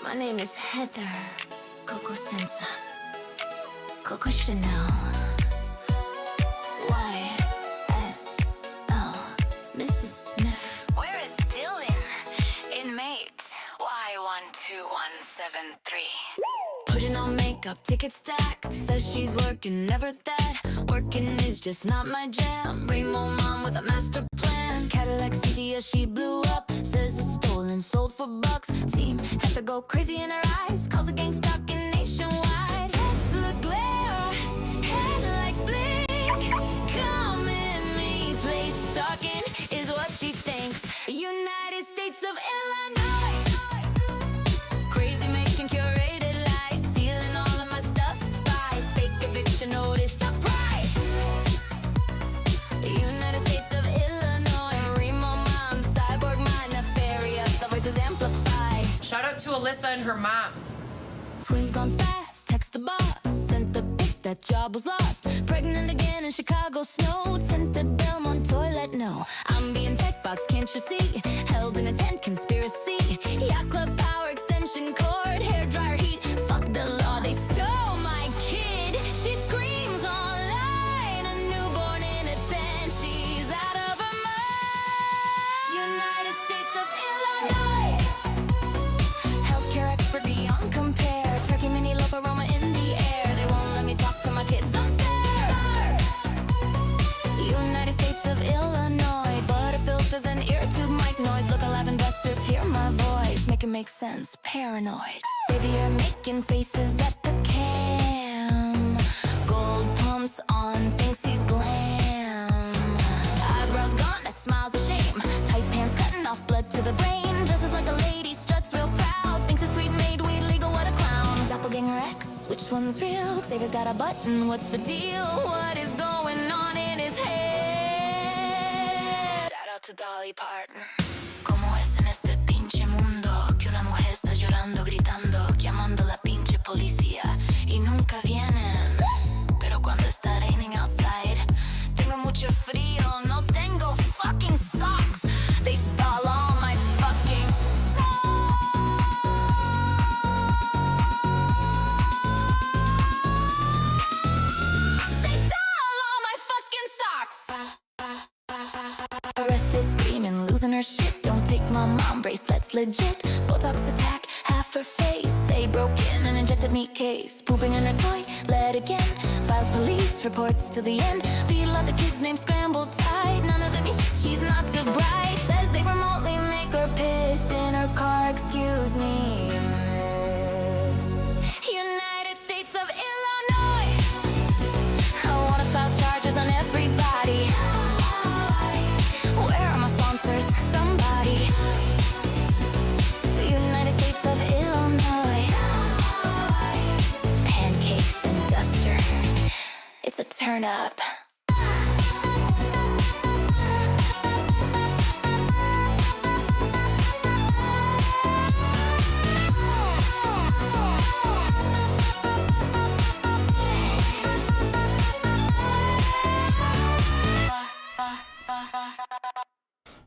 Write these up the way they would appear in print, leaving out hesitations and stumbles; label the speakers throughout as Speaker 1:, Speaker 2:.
Speaker 1: My name is Heather Coco Senza Coco Chanel YSL Mrs. Smith. Where is Dylan? Inmate Y12173. Putting on makeup, ticket stack. Says she's working, never that. Working is just not my jam. Rainbow mom with a master plan. Cadillac Cynthia, she blew up. Says it's stolen, sold for bucks. Team had to go crazy in her eyes. Calls a gang stalking nationwide. Tesla glare, headlights blink. Come in me, plate stalking is what she thinks. United States of Illinois. Crazy making curated lies. Stealing all of my stuff, spies. Fake eviction notice, surprise. United States of Illinois. Remo mom, cyborg mind, nefarious. The voices amplify.
Speaker 2: Shout out to Alyssa and her mom.
Speaker 1: Twins gone fast, text the boss. Sent the pic, that job was lost. Pregnant again in Chicago snow. Tinted film on toilet, no. I'm being tech box, can't you see? Held in a tent, conspiracy. Yacht club power extension cord. Hair dryer heat, fuck the law. They stole my kid. She screams online. A newborn in a tent. She's out of her mind. United States of Illinois. Healthcare expert beyond compare. Turkey mini loaf aroma in the air. They won't let me talk to my kids. Unfair. United States of Illinois. Butter filters and ear tube mic noise. Look alive, investors hear my voice. Make it make sense. Paranoid. Xavier making faces at the cam. Gold pumps on, thinks he's glam. Eyebrows gone, that smile's a shame. Tight pants cutting off blood to the brain. Dresses like a lady, struts real proud. Thinks it's sweet made weed legal, what a clown. Doppelganger X, which one's real? Xavier's got a button, what's the deal? What is going on in his head? Shout out to Dolly Parton. Como es en este pinche mundo que una mujer está llorando, gritando, llamando a la pinche policía y nunca vienen. Pero cuando está raining outside, tengo mucho frío, no tengo fucking socks. They stole all my fucking socks. They stole all my fucking socks. Arrested, screaming, losing her shit. Don't take my mom bracelets, legit. Botox attack, half her face. They broke in and injected meat case. Pooping in her toilet again. Files police reports to the end. Feel like the kid's name scrambled tight. None of them is shit, she's not too bright. Says they remotely make her piss in her car. Excuse me, miss. United States of Illinois. I wanna file charges on everybody. Where are my sponsors? Somebody. United States of Illinois. Pancakes and duster. It's a turn up.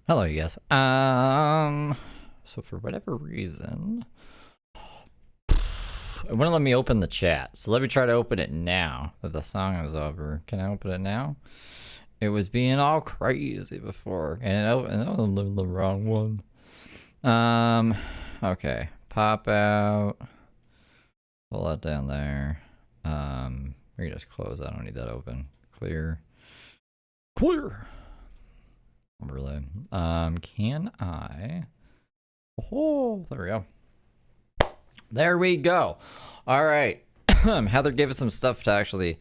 Speaker 3: Hello, you guys. So for whatever reason, it wouldn't let me open the chat. So let me try to open it now that the song is over. Can I open it now? It was being all crazy before, and it opened the wrong one. Okay, pop out. Pull that down there. We can just close. I don't need that open. Clear. Clear. Overlay. Can I? Oh, there we go. There we go. All right. Heather gave us some stuff to actually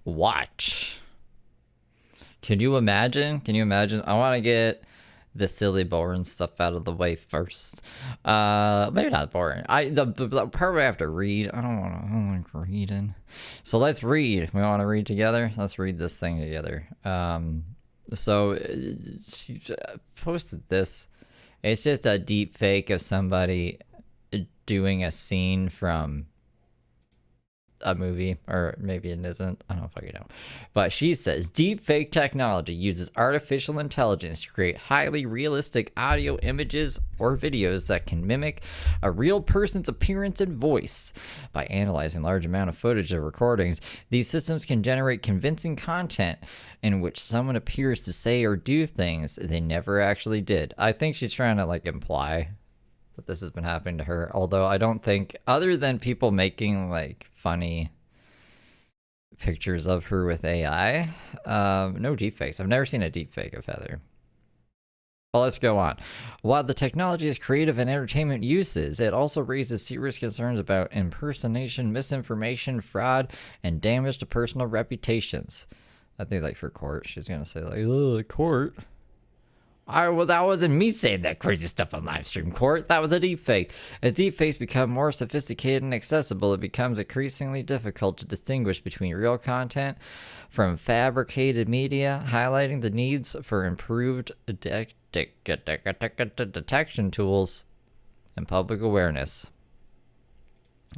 Speaker 3: watch. Can you imagine? Can you imagine? I want to get the silly, boring stuff out of the way first. Maybe not boring. The part where I have to read. I don't like reading. So let's read. We want to read together. Let's read this thing together. So she posted this. It's just a deep fake of somebody doing a scene from a movie, or maybe it isn't. I don't fucking know. But she says deepfake technology uses artificial intelligence to create highly realistic audio, images, or videos that can mimic a real person's appearance and voice. By analyzing large amount of footage of recordings, these systems can generate convincing content in which someone appears to say or do things they never actually did. I think she's trying to like imply that this has been happening to her, although I don't think, other than people making like funny pictures of her with AI, no deepfakes. I've never seen a deepfake of Heather. But let's go on. While the technology is creative and entertainment uses, it also raises serious concerns about impersonation, misinformation, fraud, and damage to personal reputations. I think like for court, she's gonna say like, "Oh, court. Well, that wasn't me saying that crazy stuff on live stream, court. That was a deepfake." As deepfakes become more sophisticated and accessible, it becomes increasingly difficult to distinguish between real content from fabricated media, highlighting the needs for improved detection tools and public awareness.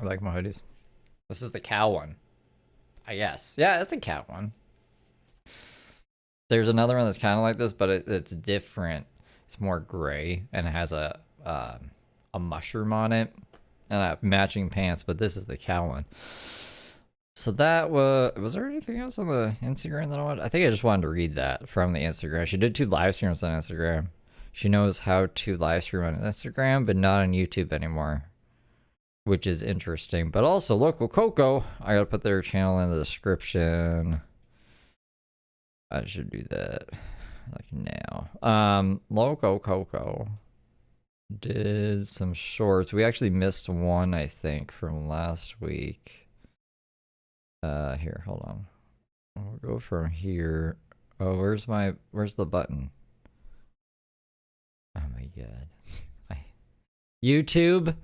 Speaker 3: I like my hoodies. This is the cow one, I guess. Yeah, it's a cat one. There's another one that's kind of like this, but it's different. It's more gray, and it has a mushroom on it, and matching pants. But this is the cow one. So that was there anything else on the Instagram that I wanted? I think I just wanted to read that from the Instagram. She did 2 live streams on Instagram. She knows how to live stream on Instagram, but not on YouTube anymore, which is interesting. But also, Local Coco, I gotta put their channel in the description. I should do that like now. Loco Coco did some shorts. We actually missed one, I think, from last week. Here, hold on. We'll go from here. Oh, where's the button? Oh my god. YouTube,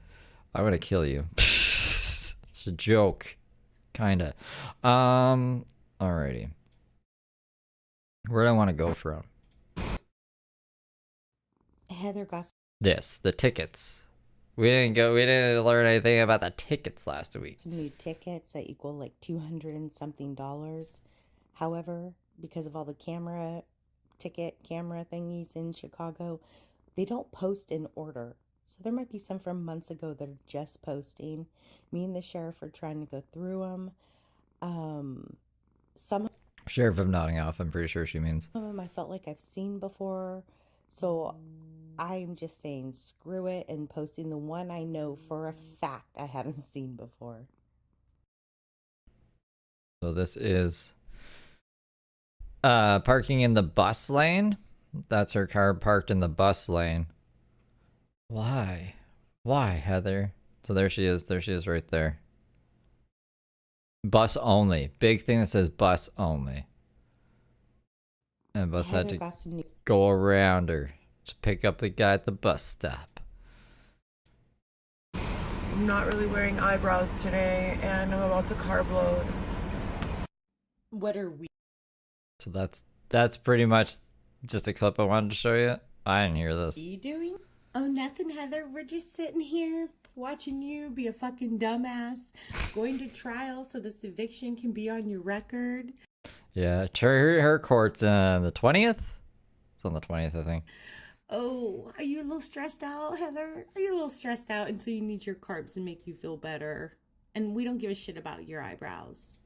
Speaker 3: I'm gonna kill you. It's a joke. Kinda. Alrighty. Where do I want to go from?
Speaker 4: Heather got
Speaker 3: the tickets. We didn't learn anything about the tickets last week.
Speaker 4: some new tickets that equal like $200 and something. However, because of all the camera thingies in Chicago, they don't post in order. So there might be some from months ago that are just posting. Me and the sheriff are trying to go through them. Some
Speaker 3: Sheriff of Nottingham, I'm pretty sure she means.
Speaker 4: of them I felt like I've seen before. So I'm just saying screw it and posting the one I know for a fact I haven't seen before.
Speaker 3: So this is parking in the bus lane. That's her car parked in the bus lane. Why, Heather? So there she is right there. Bus only. Big thing that says bus only. And bus had
Speaker 4: Heather
Speaker 3: to
Speaker 4: got some new
Speaker 3: go around her to pick up the guy at the bus stop.
Speaker 5: I'm not really wearing eyebrows today, and I'm about to carb load.
Speaker 4: What are we
Speaker 3: So that's pretty much just a clip I wanted to show you. I didn't hear this.
Speaker 4: doing? Oh, nothing, Heather. We're just sitting here watching you be a fucking dumbass, going to trial so this eviction can be on your record.
Speaker 3: Yeah, her court's on the 20th. It's on the 20th, I think.
Speaker 4: Oh, are you a little stressed out, Heather? Are you a little stressed out until you need your carbs and make you feel better? And we don't give a shit about your eyebrows.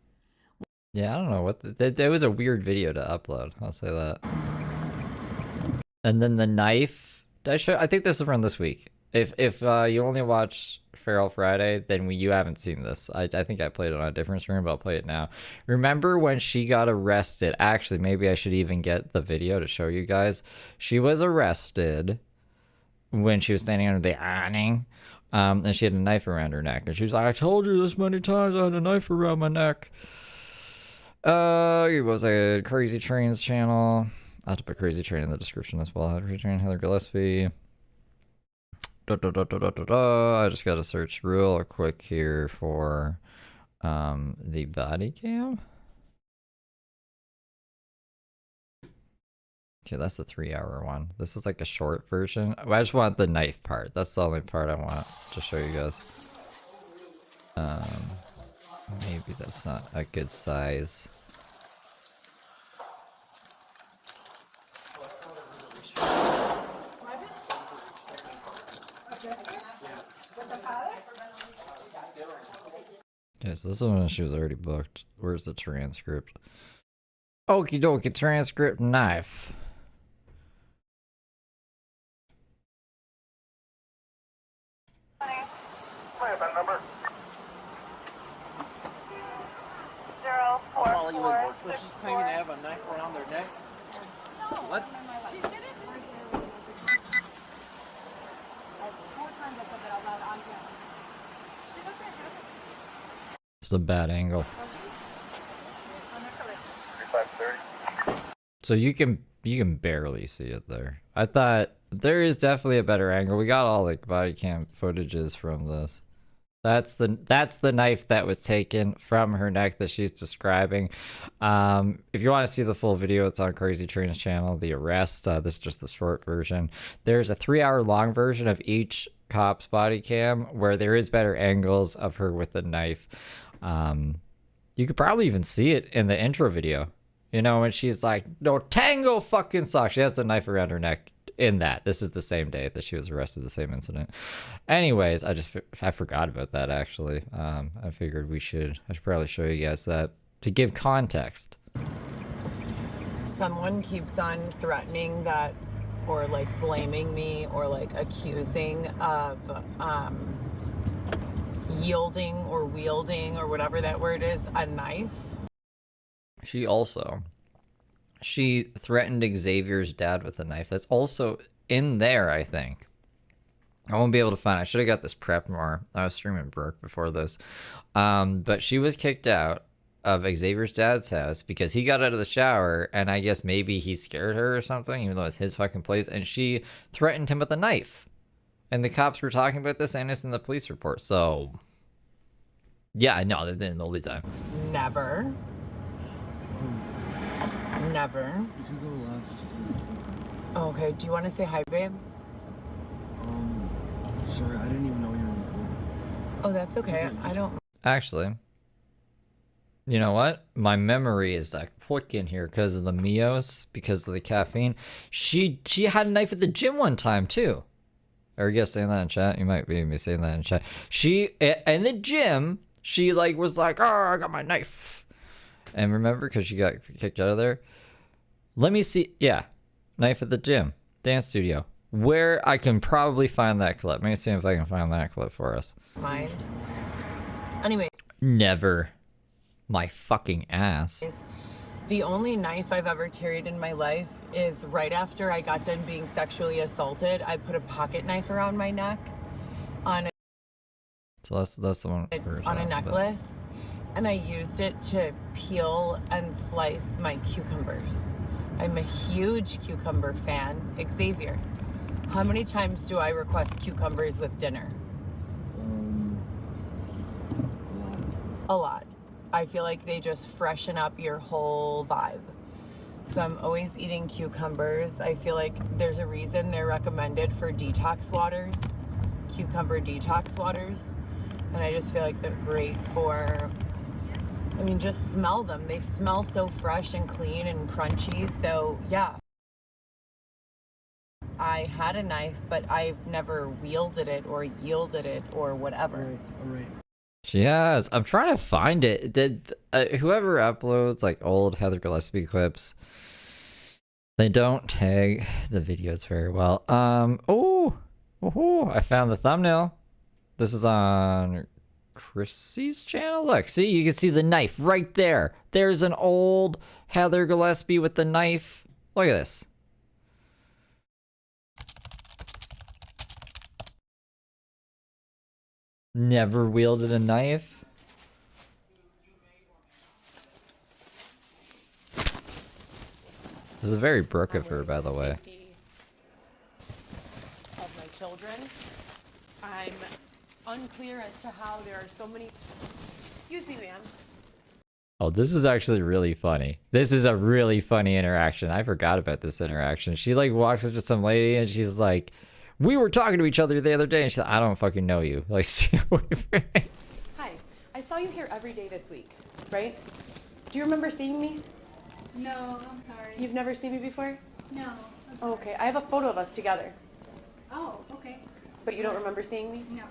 Speaker 3: Yeah, I don't know what that was a weird video to upload. I'll say that. And then the knife. I think this is from this week. If you only watch Feral Friday, then you haven't seen this. I think I played it on a different stream, but I'll play it now. Remember when she got arrested? Actually, maybe I should even get the video to show you guys. She was arrested when she was standing under the awning, and she had a knife around her neck. And she was like, "I told you this many times I had a knife around my neck." It was a Crazy Trains channel. I'll have to put Crazy Train in the description as well. Crazy Train, Heather Gillespie. I just gotta search real quick here for the body cam. Okay, that's the 3-hour one. This is like a short version. I just want the knife part. That's the only part I want to show you guys. Maybe that's not a good size. Okay, so this one she was already booked. Where's the transcript? Okie dokie, transcript knife.
Speaker 6: While you at work, so she's claiming to have a knife around their neck. What?
Speaker 3: It's a bad angle. So you can barely see it there. I thought there is definitely a better angle. We got all like body cam footages from this. That's the knife that was taken from her neck that she's describing. If you want to see the full video, it's on Crazy Train's channel, The Arrest. This is just the short version. There's a 3-hour long version of each cop's body cam where there is better angles of her with the knife. You could probably even see it in the intro video. You know, when she's like, no tango fucking sucks. She has the knife around her neck in that. This is the same day that she was arrested, the same incident. Anyways, I forgot about that actually. I figured I should probably show you guys that to give context.
Speaker 5: Someone keeps on threatening that, or like blaming me, or like accusing of yielding or wielding or whatever that word is, a knife.
Speaker 3: She threatened Xavier's dad with a knife. That's also in there, I think. I won't be able to find it. I should have got this prepped more. I was streaming Brooke before this. But she was kicked out of Xavier's dad's house because he got out of the shower, and I guess maybe he scared her or something, even though it's his fucking place, and she threatened him with a knife. And the cops were talking about this, and it's in the police report. So, yeah, no, they didn't the only time.
Speaker 5: Never. Never.
Speaker 7: You could go left.
Speaker 5: Okay, do you want to say hi, babe?
Speaker 7: Sorry, I didn't even know you were recording.
Speaker 5: Oh, that's okay. I don't.
Speaker 3: Actually, you know what? My memory is like quick in here because of the Mios, because of the caffeine. She had a knife at the gym one time too. Are you guys saying that in chat? You might be saying that in chat. She in the gym, she like was like, "Oh, I got my knife," and remember because she got kicked out of there. Let me see. Yeah, knife at the gym, dance studio. Where I can probably find that clip. Let me see if I can find that clip for us.
Speaker 5: Mind. Anyway.
Speaker 3: Never. My fucking ass.
Speaker 5: The only knife I've ever carried in my life is right after I got done being sexually assaulted. I put a pocket knife around my neck on a,
Speaker 3: so that's the one
Speaker 5: on a necklace, and I used it to peel and slice my cucumbers. I'm a huge cucumber fan. Xavier, how many times do I request cucumbers with dinner?
Speaker 7: A lot.
Speaker 5: A lot. I feel like they just freshen up your whole vibe. So I'm always eating cucumbers. I feel like there's a reason they're recommended for detox waters, cucumber detox waters. And I just feel like they're great for, I mean, just smell them. They smell so fresh and clean and crunchy. So yeah. I had a knife, but I've never wielded it or yielded it or whatever.
Speaker 7: All right.
Speaker 3: She has. I'm trying to find it. Did whoever uploads like old Heather Gillespie clips, they don't tag the videos very well. Oh, I found the thumbnail. This is on Chrissy's channel. Look, see, you can see the knife right there. There's an old Heather Gillespie with the knife. Look at this. Never wielded a knife. This is very Brooke of her, by the way.
Speaker 2: Of my children, I'm unclear as to how there are so many. Excuse me, ma'am.
Speaker 3: Oh, this is actually really funny. This is a really funny interaction. I forgot about this interaction. She like walks up to some lady and she's like, "We were talking to each other the other day," and she's like, "I don't fucking know you. Like, stay away from me."
Speaker 2: Hi, I saw you here every day this week, right? Do you remember seeing me?
Speaker 8: No, I'm sorry.
Speaker 2: You've never seen me before?
Speaker 8: No, I'm sorry.
Speaker 2: Okay, I have a photo of us together.
Speaker 8: Oh, okay.
Speaker 2: But you don't remember seeing me?
Speaker 8: No.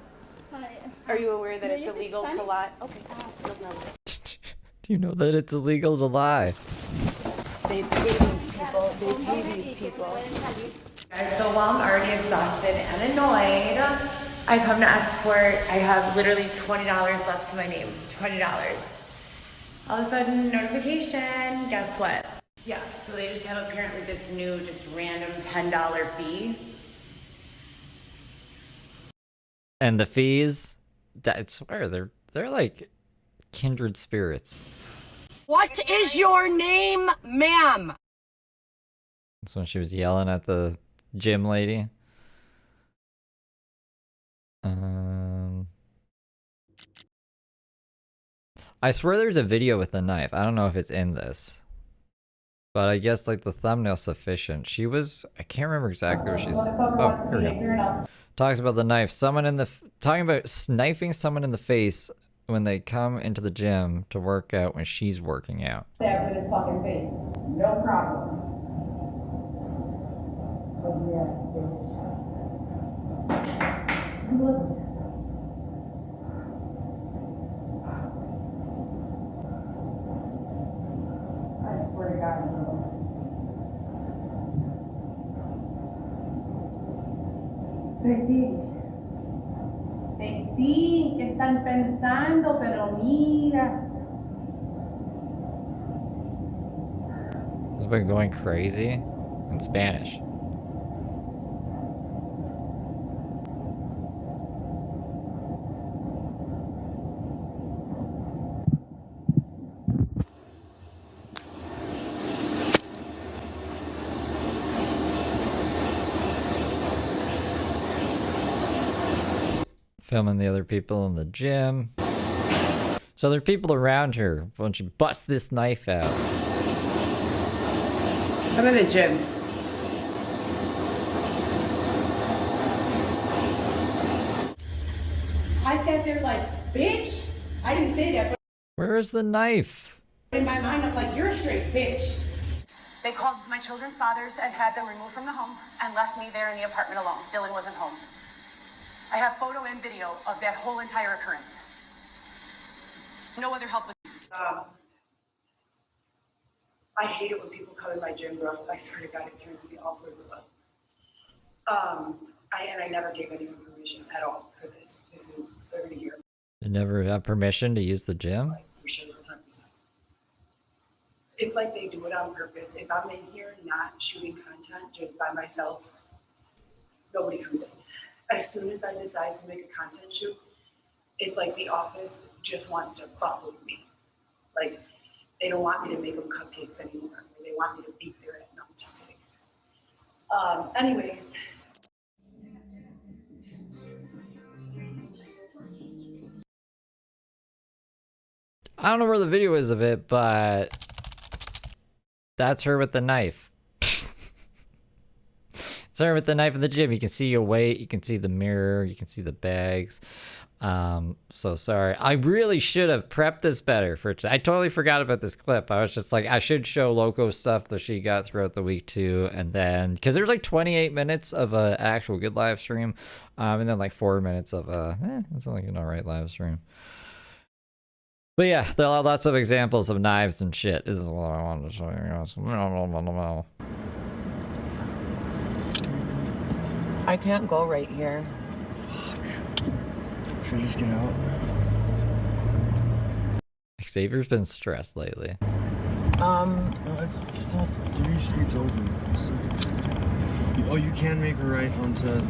Speaker 8: Hi.
Speaker 2: Are you aware that
Speaker 8: No,
Speaker 2: it's
Speaker 8: you can
Speaker 2: illegal to
Speaker 8: sign it.
Speaker 2: lie? Okay, no problem.
Speaker 3: Do you know that it's illegal to lie?
Speaker 5: They pay these people. They pay these people. Guys, so while I'm already exhausted and annoyed, I come to export. I have literally $20 left to my name. $20. All of a sudden, notification. Guess what? Yeah, so they just have apparently this new, just random $10 fee.
Speaker 3: And the fees, I swear, they're like kindred spirits.
Speaker 5: What is your name, ma'am?
Speaker 3: That's when she was yelling at the gym lady. I swear there's a video with the knife. I don't know if it's in this. But I guess like the thumbnail's sufficient. She was, I can't remember exactly what she's, oh, here we go. Talks about the knife. Talking about knifing someone in the face when they come into the gym to work out when she's working out.
Speaker 9: Stab in his fucking face. No problem. I swear to God, no. Sí, que están pensando, pero mira.
Speaker 3: It's been going crazy in Spanish. Filming the other people in the gym. So there are people around her when she busts this knife out.
Speaker 9: I'm in the gym. I sat there like, bitch. I didn't say that,
Speaker 3: Where is the knife?
Speaker 9: but in my mind, I'm like, you're a straight bitch.
Speaker 10: They called my children's fathers and had them removed from the home and left me there in the apartment alone. Dylan wasn't home. I have photo and video of that whole entire occurrence. No other help was.
Speaker 5: I hate it when people come in my gym, bro. I swear to God, it turns to be all sorts of love. I never gave anyone permission at all for this. This is 30 years.
Speaker 3: You never have permission to use the gym?
Speaker 5: Like, for sure, 100%. It's like they do it on purpose. If I'm in here not shooting content just by myself, nobody comes in. As soon as I decide to make a content shoot, it's like the office just wants to fuck with me. Like, they don't want me to make them cupcakes anymore. They want me to beat their ass. No, I'm just kidding. Anyways.
Speaker 3: I don't know where the video is of it, but that's her with the knife. It's her with the knife in the gym. You can see your weight, you can see the mirror, you can see the bags. So sorry. I really should have prepped this better for today. I totally forgot about this clip. I was just like, I should show Loco stuff that she got throughout the week too. And then, because there's like 28 minutes of an actual good live stream. And then like 4 minutes of it's like an alright live stream. But yeah, there are lots of examples of knives and shit. This is what I wanted to show you guys.
Speaker 5: I can't go right here.
Speaker 7: Should I just get out?
Speaker 3: Xavier's been stressed lately.
Speaker 7: No, it's still 3 streets over. It's still 3 streets over. Oh, you can make a right onto the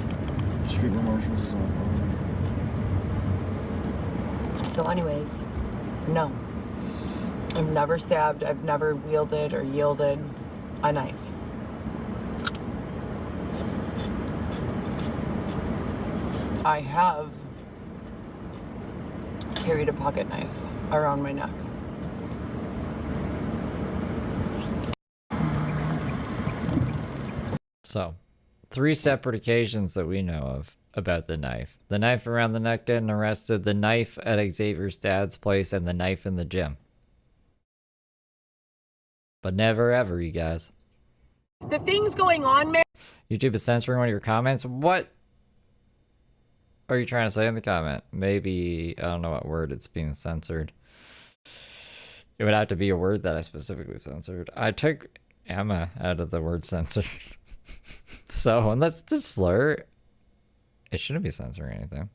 Speaker 7: street where Marshall's is on.
Speaker 5: So anyways, no. I've never stabbed, I've never wielded or yielded a knife. I have carried a pocket knife around my neck.
Speaker 3: So, 3 separate occasions that we know of. about the knife. The knife around the neck getting arrested, the knife at Xavier's dad's place, and the knife in the gym. But never ever, you guys.
Speaker 5: The things going on, man.
Speaker 3: YouTube is censoring one of your comments? What are you trying to say in the comment? Maybe, I don't know what word it's being censored. It would have to be a word that I specifically censored. I took Emma out of the word censored. So, unless it's a slur, it shouldn't be censoring anything.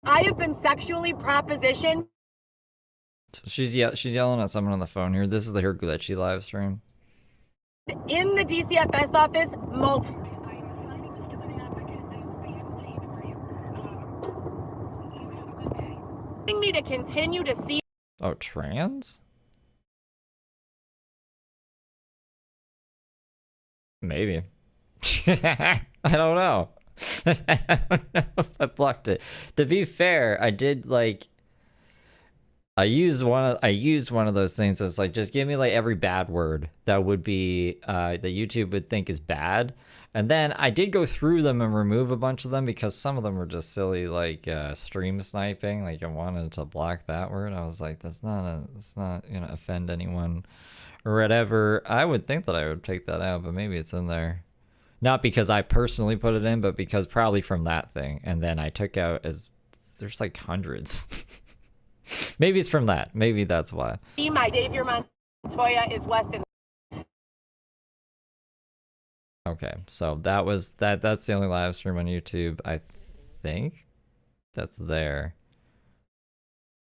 Speaker 5: I have been sexually propositioned.
Speaker 3: So she's yelling at someone on the phone here. This is her glitchy live stream.
Speaker 5: In the DCFS office, me to continue to see.
Speaker 3: Oh, trans? Maybe. I don't know. I don't know if I blocked it. To be fair, I did like I used one of those things that's like, just give me like every bad word that would be that YouTube would think is bad. And then I did go through them and remove a bunch of them because some of them were just silly, like stream sniping. Like I wanted to block that word. I was like, it's not gonna offend anyone or whatever. I would think that I would take that out, but maybe it's in there. Not because I personally put it in, but because probably from that thing. And then I took out there's like hundreds. Maybe it's from that. Maybe that's why.
Speaker 5: My Xavier Montoya is Weston.
Speaker 3: Okay, so that's the only live stream on YouTube, I think. That's there.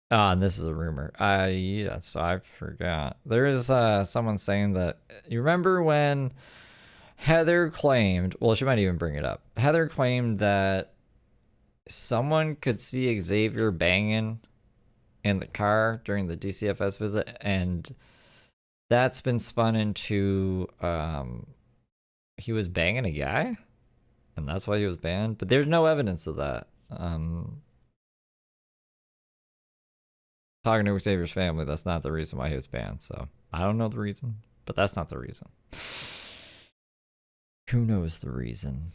Speaker 3: And this is a rumor. Yeah, so I forgot. There is someone saying that, you remember when Heather claimed, well, she might even bring it up. Heather claimed that someone could see Xavier banging in the car during the DCFS visit, and that's been spun into he was banging a guy, and that's why he was banned. But there's no evidence of that. Talking to Xavier's family, that's not the reason why he was banned. So I don't know the reason, but that's not the reason. Who knows the reason?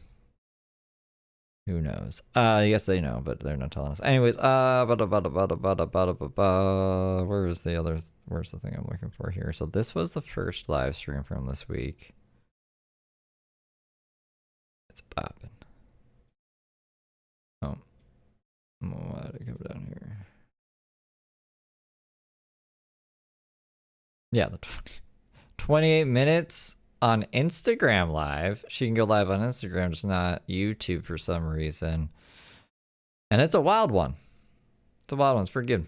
Speaker 3: Who knows? Yes, they know, but they're not telling us. Anyways, where's the thing I'm looking for here? So this was the first live stream from this week. It's popping. Oh. Why did it come down here? Yeah, the 28 minutes on Instagram live. She can go live on Instagram, just not YouTube for some reason. And it's a wild one. It's a wild one. It's pretty good.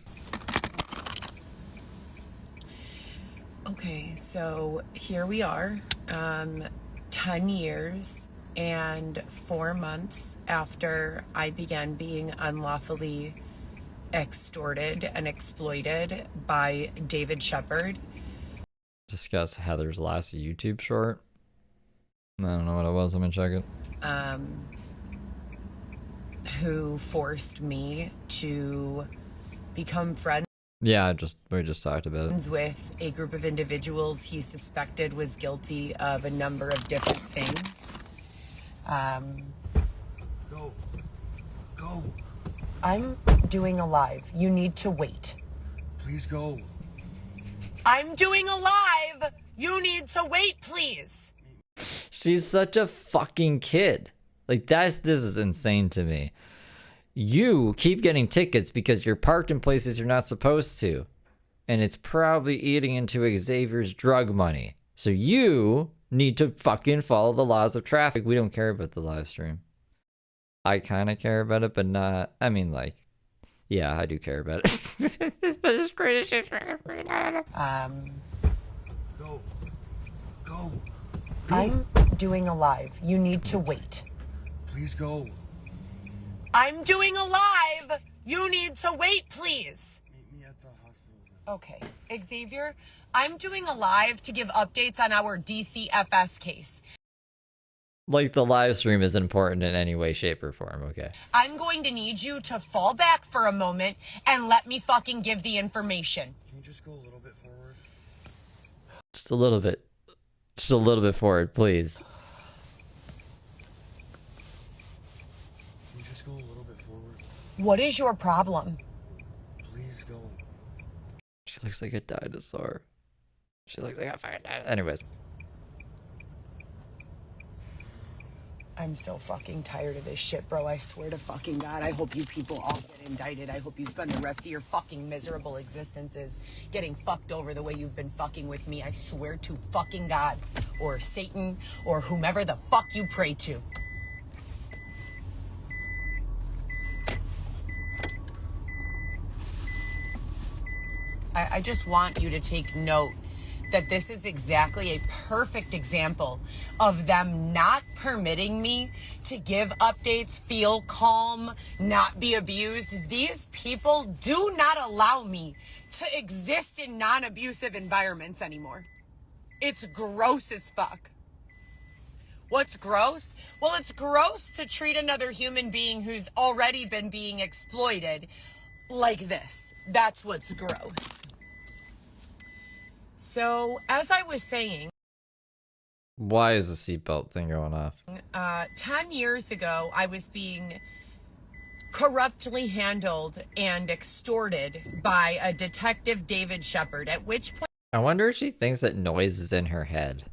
Speaker 5: Okay, so here we are, 10 years and 4 months after I began being unlawfully extorted and exploited by David Shepard.
Speaker 3: Discuss Heather's last YouTube short. I don't know what it was. I'm gonna check it.
Speaker 5: Who forced me to become friends.
Speaker 3: Yeah, we just talked about it.
Speaker 5: With a group of individuals he suspected was guilty of a number of different things.
Speaker 7: Go.
Speaker 5: I'm doing a live. You need to wait.
Speaker 7: Please go.
Speaker 5: I'm doing a live. You need to wait, please.
Speaker 3: She's such a fucking kid. Like, this is insane to me. You keep getting tickets because you're parked in places you're not supposed to. And it's probably eating into Xavier's drug money. So you need to fucking follow the laws of traffic. We don't care about the live stream. I kind of care about it, but not... I mean, like... Yeah, I do care about it. But it's great.
Speaker 7: Go.
Speaker 5: I'm doing a live. You need to wait.
Speaker 7: Please go.
Speaker 5: I'm doing a live. You need to wait, please.
Speaker 7: Meet me at the hospital.
Speaker 5: Okay. Xavier, I'm doing a live to give updates on our DCFS case.
Speaker 3: Like, the live stream is important in any way, shape, or form, okay?
Speaker 5: I'm going to need you to fall back for a moment and let me fucking give the information.
Speaker 7: Can you just go a little bit forward?
Speaker 3: Just a little bit. Just a little bit forward, please.
Speaker 5: What is your problem?
Speaker 7: Please go.
Speaker 3: She looks like a dinosaur. She looks like a fucking dinosaur. Anyways.
Speaker 5: I'm so fucking tired of this shit, bro. I swear to fucking God. I hope you people all get indicted. I hope you spend the rest of your fucking miserable existences getting fucked over the way you've been fucking with me. I swear to fucking God or Satan or whomever the fuck you pray to. I just want you to take note that this is exactly a perfect example of them not permitting me to give updates, feel calm, not be abused. These people do not allow me to exist in non-abusive environments anymore. It's gross as fuck. What's gross? Well, it's gross to treat another human being who's already been being exploited like this. That's what's gross. So, as I was saying...
Speaker 3: Why is the seatbelt thing going off?
Speaker 5: 10 years ago, I was being corruptly handled and extorted by a detective, David Shepard, at which point...
Speaker 3: I wonder if she thinks that noise is in her head.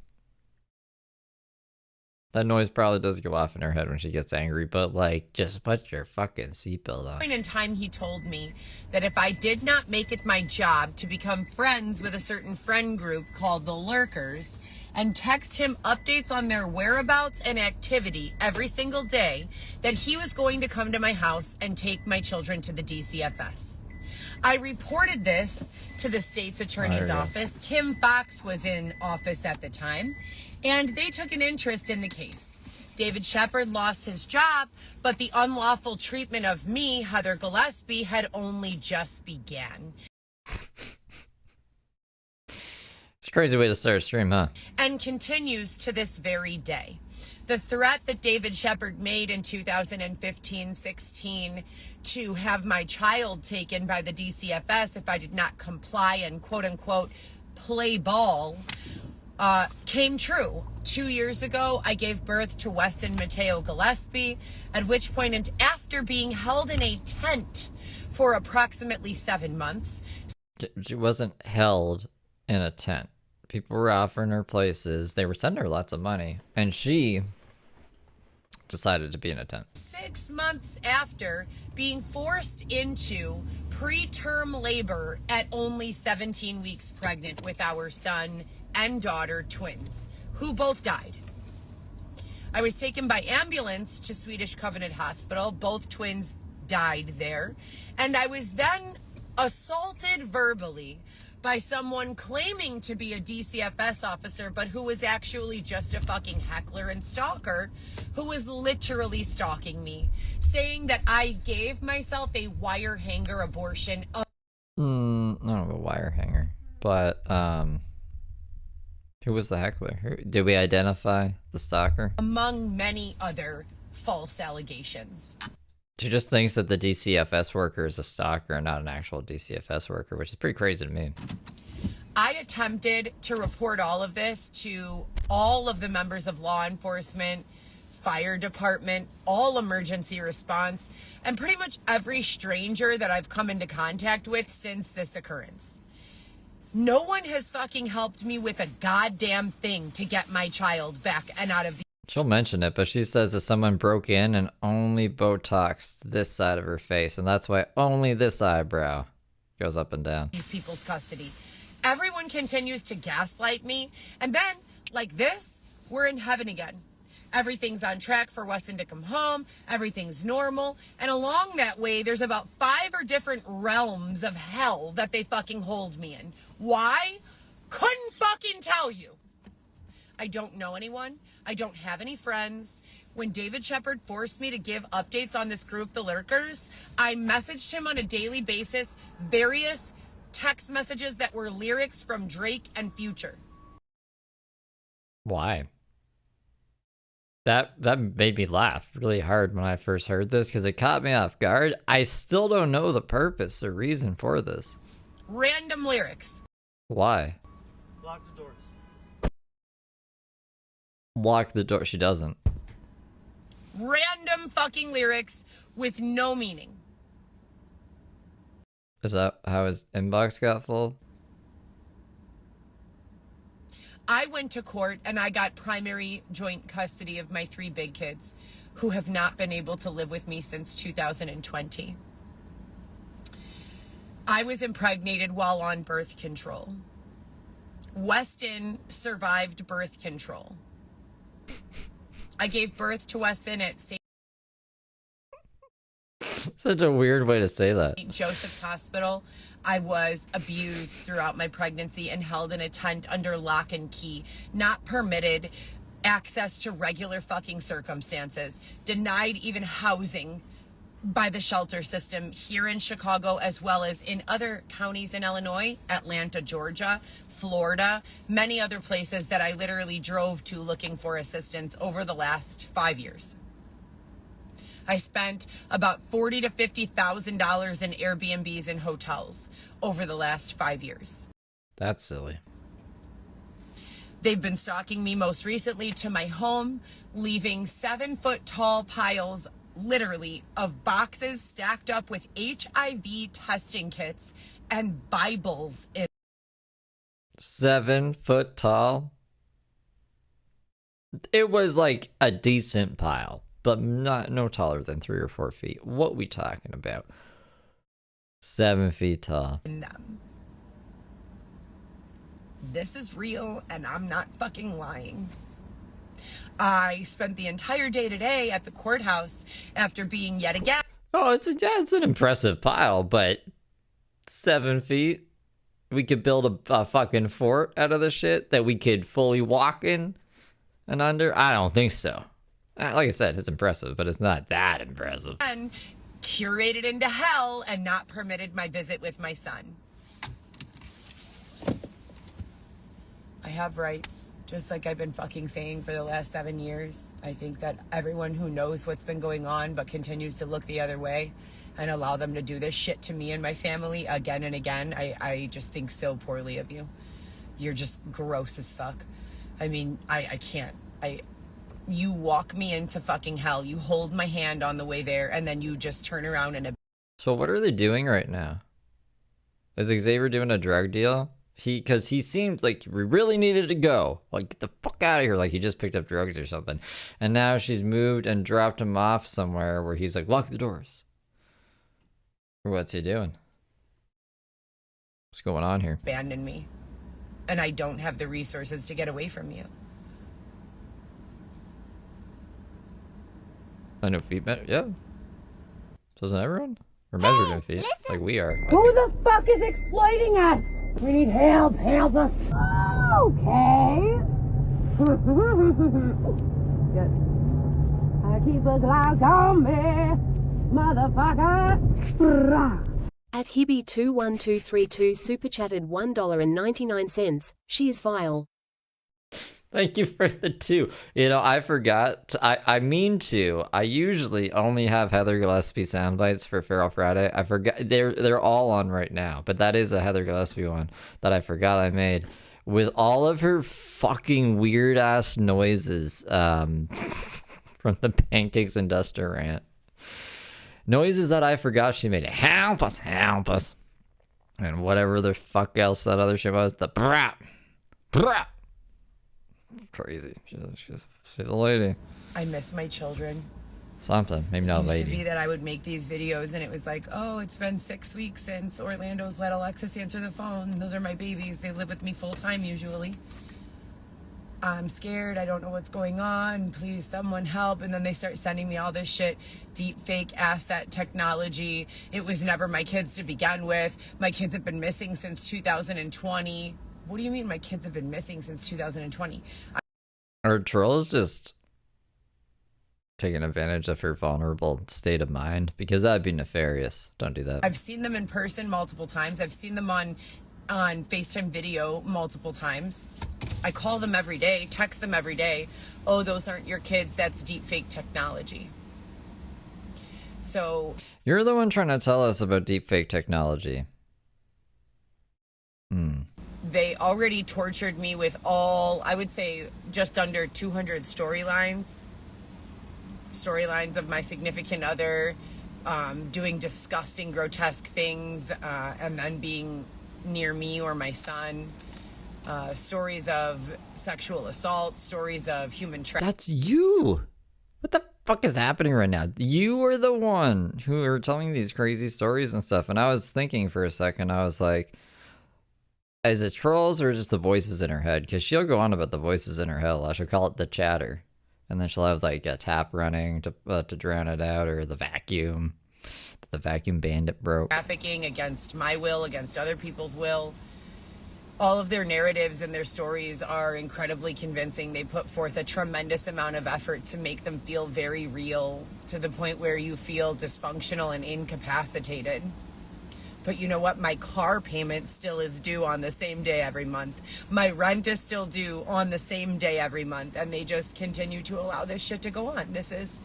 Speaker 3: That noise probably does go off in her head when she gets angry, but like, just put your fucking seatbelt on.
Speaker 5: In time, he told me that if I did not make it my job to become friends with a certain friend group called the Lurkers and text him updates on their whereabouts and activity every single day, that he was going to come to my house and take my children to the DCFS. I reported this to the state's attorney's office. Kim Fox was in office at the time, and they took an interest in the case. David Shepard lost his job, but the unlawful treatment of me, Heather Gillespie, had only just began.
Speaker 3: It's a crazy way to start a stream, huh?
Speaker 5: And continues to this very day. The threat that David Shepard made in 2015-16 to have my child taken by the DCFS if I did not comply and quote-unquote play ball came true. 2 years ago, I gave birth to Weston Mateo Gillespie, at which point, and after being held in a tent for approximately 7 months.
Speaker 3: She wasn't held in a tent. People were offering her places. They were sending her lots of money. And she decided to be in a tent.
Speaker 5: 6 months after being forced into preterm labor at only 17 weeks pregnant with our son and daughter, twins, who both died. I was taken by ambulance to Swedish Covenant Hospital. Both twins died there. And I was then assaulted verbally by someone claiming to be a DCFS officer, but who was actually just a fucking heckler and stalker, who was literally stalking me, saying that I gave myself a wire hanger abortion.
Speaker 3: I don't know, a wire hanger. But, who was the heckler? Did we identify the stalker?
Speaker 5: Among many other false allegations.
Speaker 3: She just thinks that the DCFS worker is a stalker and not an actual DCFS worker, which is pretty crazy to me.
Speaker 5: I attempted to report all of this to all of the members of law enforcement, fire department, all emergency response, and pretty much every stranger that I've come into contact with since this occurrence. No one has fucking helped me with a goddamn thing to get my child back and out of the...
Speaker 3: She'll mention it, but she says that someone broke in and only Botoxed this side of her face, and that's why only this eyebrow goes up and down.
Speaker 5: These people's custody. Everyone continues to gaslight me, and then, like this, we're in heaven again. Everything's on track for Weston to come home, everything's normal, and along that way, there's about 5 or different realms of hell that they fucking hold me in. Why? Couldn't fucking tell you. I don't know anyone. I don't have any friends. When David Shepard forced me to give updates on this group, the Lurkers, I messaged him on a daily basis, various text messages that were lyrics from Drake and Future.
Speaker 3: Why? That made me laugh really hard when I first heard this because it caught me off guard. I still don't know the purpose or reason for this.
Speaker 5: Random lyrics.
Speaker 3: Why?
Speaker 7: Lock the doors.
Speaker 3: Lock the door. She doesn't.
Speaker 5: Random fucking lyrics with no meaning.
Speaker 3: Is that how his inbox got full?
Speaker 5: I went to court and I got primary joint custody of my 3 big kids who have not been able to live with me since 2020. I was impregnated while on birth control. Weston survived birth control. I gave birth to Weston at St.
Speaker 3: Such a weird way to say that.
Speaker 5: Joseph's Hospital. I was abused throughout my pregnancy and held in a tent under lock and key, not permitted access to regular fucking circumstances, denied even housing by the shelter system here in Chicago, as well as in other counties in Illinois, Atlanta, Georgia, Florida, many other places that I literally drove to looking for assistance over the last 5 years. I spent about $40,000 to $50,000 in Airbnbs and hotels over the last 5 years.
Speaker 3: That's silly.
Speaker 5: They've been stalking me most recently to my home, leaving 7-foot tall piles, literally, of boxes stacked up with HIV testing kits and Bibles in.
Speaker 3: 7 foot tall? It was like a decent pile, but no taller than 3 or 4 feet. What we talking about? 7 feet tall.
Speaker 5: Them. This is real, and I'm not fucking lying. I spent the entire day today at the courthouse after being yet again.
Speaker 3: Oh, it's an impressive pile, but 7 feet? We could build a fucking fort out of this shit that we could fully walk in and under? I don't think so. Like I said, it's impressive, but it's not that impressive.
Speaker 5: And curated into hell and not permitted my visit with my son. I have rights, just like I've been fucking saying for the last 7 years. I think that everyone who knows what's been going on but continues to look the other way and allow them to do this shit to me and my family again and again, I just think so poorly of you. You're just gross as fuck. I mean, I can't. You walk me into fucking hell. You hold my hand on the way there, and then you just turn around and...
Speaker 3: So what are they doing right now? Is Xavier doing a drug deal? Because he seemed like we really needed to go. Like, get the fuck out of here. Like, he just picked up drugs or something. And now she's moved and dropped him off somewhere where he's like, lock the doors. What's he doing? What's going on here?
Speaker 5: Abandon me. And I don't have the resources to get away from you.
Speaker 3: I know feet measure. Yeah. Doesn't everyone? We're measured in feet, like we are.
Speaker 9: Who the fuck is exploiting us? We need help. Help us. Okay. Good. I keep a Glock on me, motherfucker.
Speaker 11: At Hibby21232 super chatted $1.99. She is vile.
Speaker 3: Thank you for the 2. You know, I forgot. I mean to. I usually only have Heather Gillespie sound bites for Feral Friday. I forgot. They're all on right now, but that is a Heather Gillespie one that I forgot I made with all of her fucking weird ass noises from the Pancakes and Duster rant. Noises that I forgot she made. Help us, help us, and whatever the fuck else that other shit was. The brap, brap. Crazy. She's a lady.
Speaker 5: I miss my children.
Speaker 3: Something. Maybe not a lady.
Speaker 5: It used to be that I would make these videos and it was like, oh, it's been 6 weeks since Orlando's let Alexis answer the phone. Those are my babies. They live with me full time usually. I'm scared. I don't know what's going on. Please, someone help. And then they start sending me all this shit. Deep fake asset technology. It was never my kids to begin with. My kids have been missing since 2020. What do you mean my kids have been missing since 2020?
Speaker 3: Our troll is just taking advantage of her vulnerable state of mind, because that'd be nefarious. Don't do that.
Speaker 5: I've seen them in person multiple times. I've seen them on FaceTime video multiple times. I call them every day, text them every day. Oh, those aren't your kids. That's deep fake technology. So
Speaker 3: you're the one trying to tell us about deep fake technology.
Speaker 5: They already tortured me with all, I would say, just under 200 storylines of my significant other doing disgusting, grotesque things, and then being near me or my son. Stories of sexual assault, stories of human trafficking.
Speaker 3: That's you. What the fuck is happening right now? You were the one who are telling these crazy stories and stuff. And I was thinking for a second, I was like, is it trolls or just the voices in her head? Because she'll go on about the voices in her head. I should call it the chatter. And then she'll have like a tap running to drown it out, or the vacuum. The vacuum bandit broke.
Speaker 5: Trafficking against my will, against other people's will. All of their narratives and their stories are incredibly convincing. They put forth a tremendous amount of effort to make them feel very real, to the point where you feel dysfunctional and incapacitated. But you know what? My car payment still is due on the same day every month. My rent is still due on the same day every month. And they just continue to allow this shit to go on. This is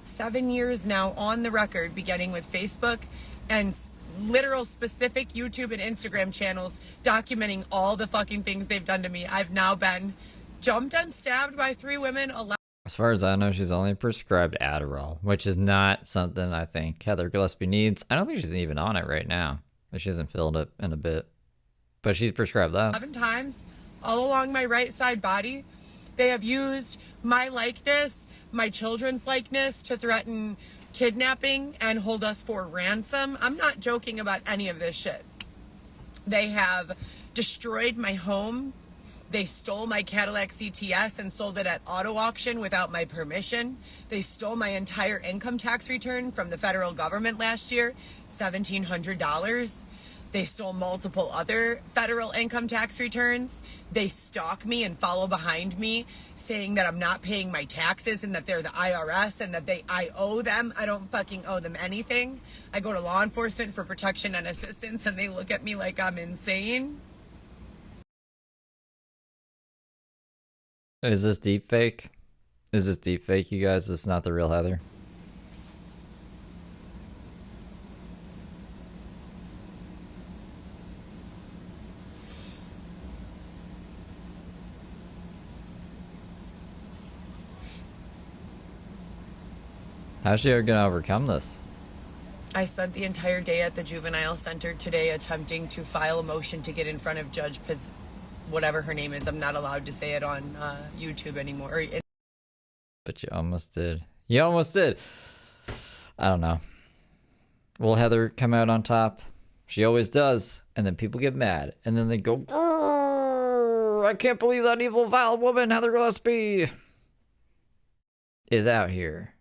Speaker 5: 7 years now on the record, beginning with Facebook and literal specific YouTube and Instagram channels documenting all the fucking things they've done to me. I've now been jumped and stabbed by 3 women.
Speaker 3: As far as I know, she's only prescribed Adderall, which is not something I think Heather Gillespie needs. I don't think she's even on it right now. She hasn't filled it in a bit. But she's prescribed that.
Speaker 5: 11 times, all along my right side body. They have used my likeness, my children's likeness, to threaten kidnapping and hold us for ransom. I'm not joking about any of this shit. They have destroyed my home. They stole my Cadillac CTS and sold it at auto auction without my permission. They stole my entire income tax return from the federal government last year, $1,700. They stole multiple other federal income tax returns. They stalk me and follow behind me, saying that I'm not paying my taxes and that they're the IRS and that I owe them. I don't fucking owe them anything. I go to law enforcement for protection and assistance, and they look at me like I'm insane.
Speaker 3: Is this deep fake? Is this deep fake, you guys? This is not the real Heather. How's she gonna overcome this?
Speaker 5: I spent the entire day at the juvenile center today attempting to file a motion to get in front of Judge whatever her name is. I'm not allowed to say it on YouTube anymore.
Speaker 3: But you almost did. You almost did. I don't know. Will Heather come out on top? She always does. And then people get mad. And then they go, I can't believe that evil, vile woman, Heather Gillespie, is out here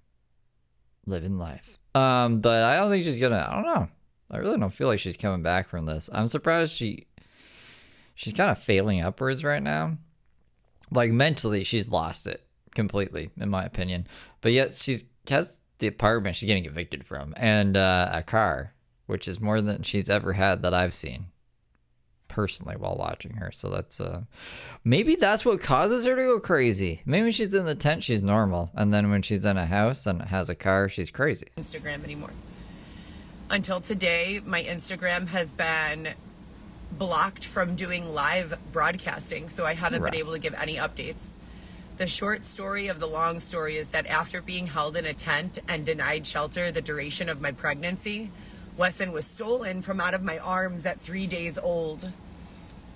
Speaker 3: living life. But I don't think she's gonna, I don't know. I really don't feel like she's coming back from this. I'm surprised she's kind of failing upwards right now. Like mentally, she's lost it completely, in my opinion. But yet she has the apartment she's getting evicted from, and a car, which is more than she's ever had that I've seen personally while watching her. So that's maybe that's what causes her to go crazy. Maybe she's in the tent, she's normal, and then when she's in a house and has a car, she's crazy.
Speaker 5: Instagram anymore. Until today, my Instagram has been blocked from doing live broadcasting, so I haven't been able to give any updates. The short story of the long story is that after being held in a tent and denied shelter the duration of my pregnancy, Wesson was stolen from out of my arms at 3 days old,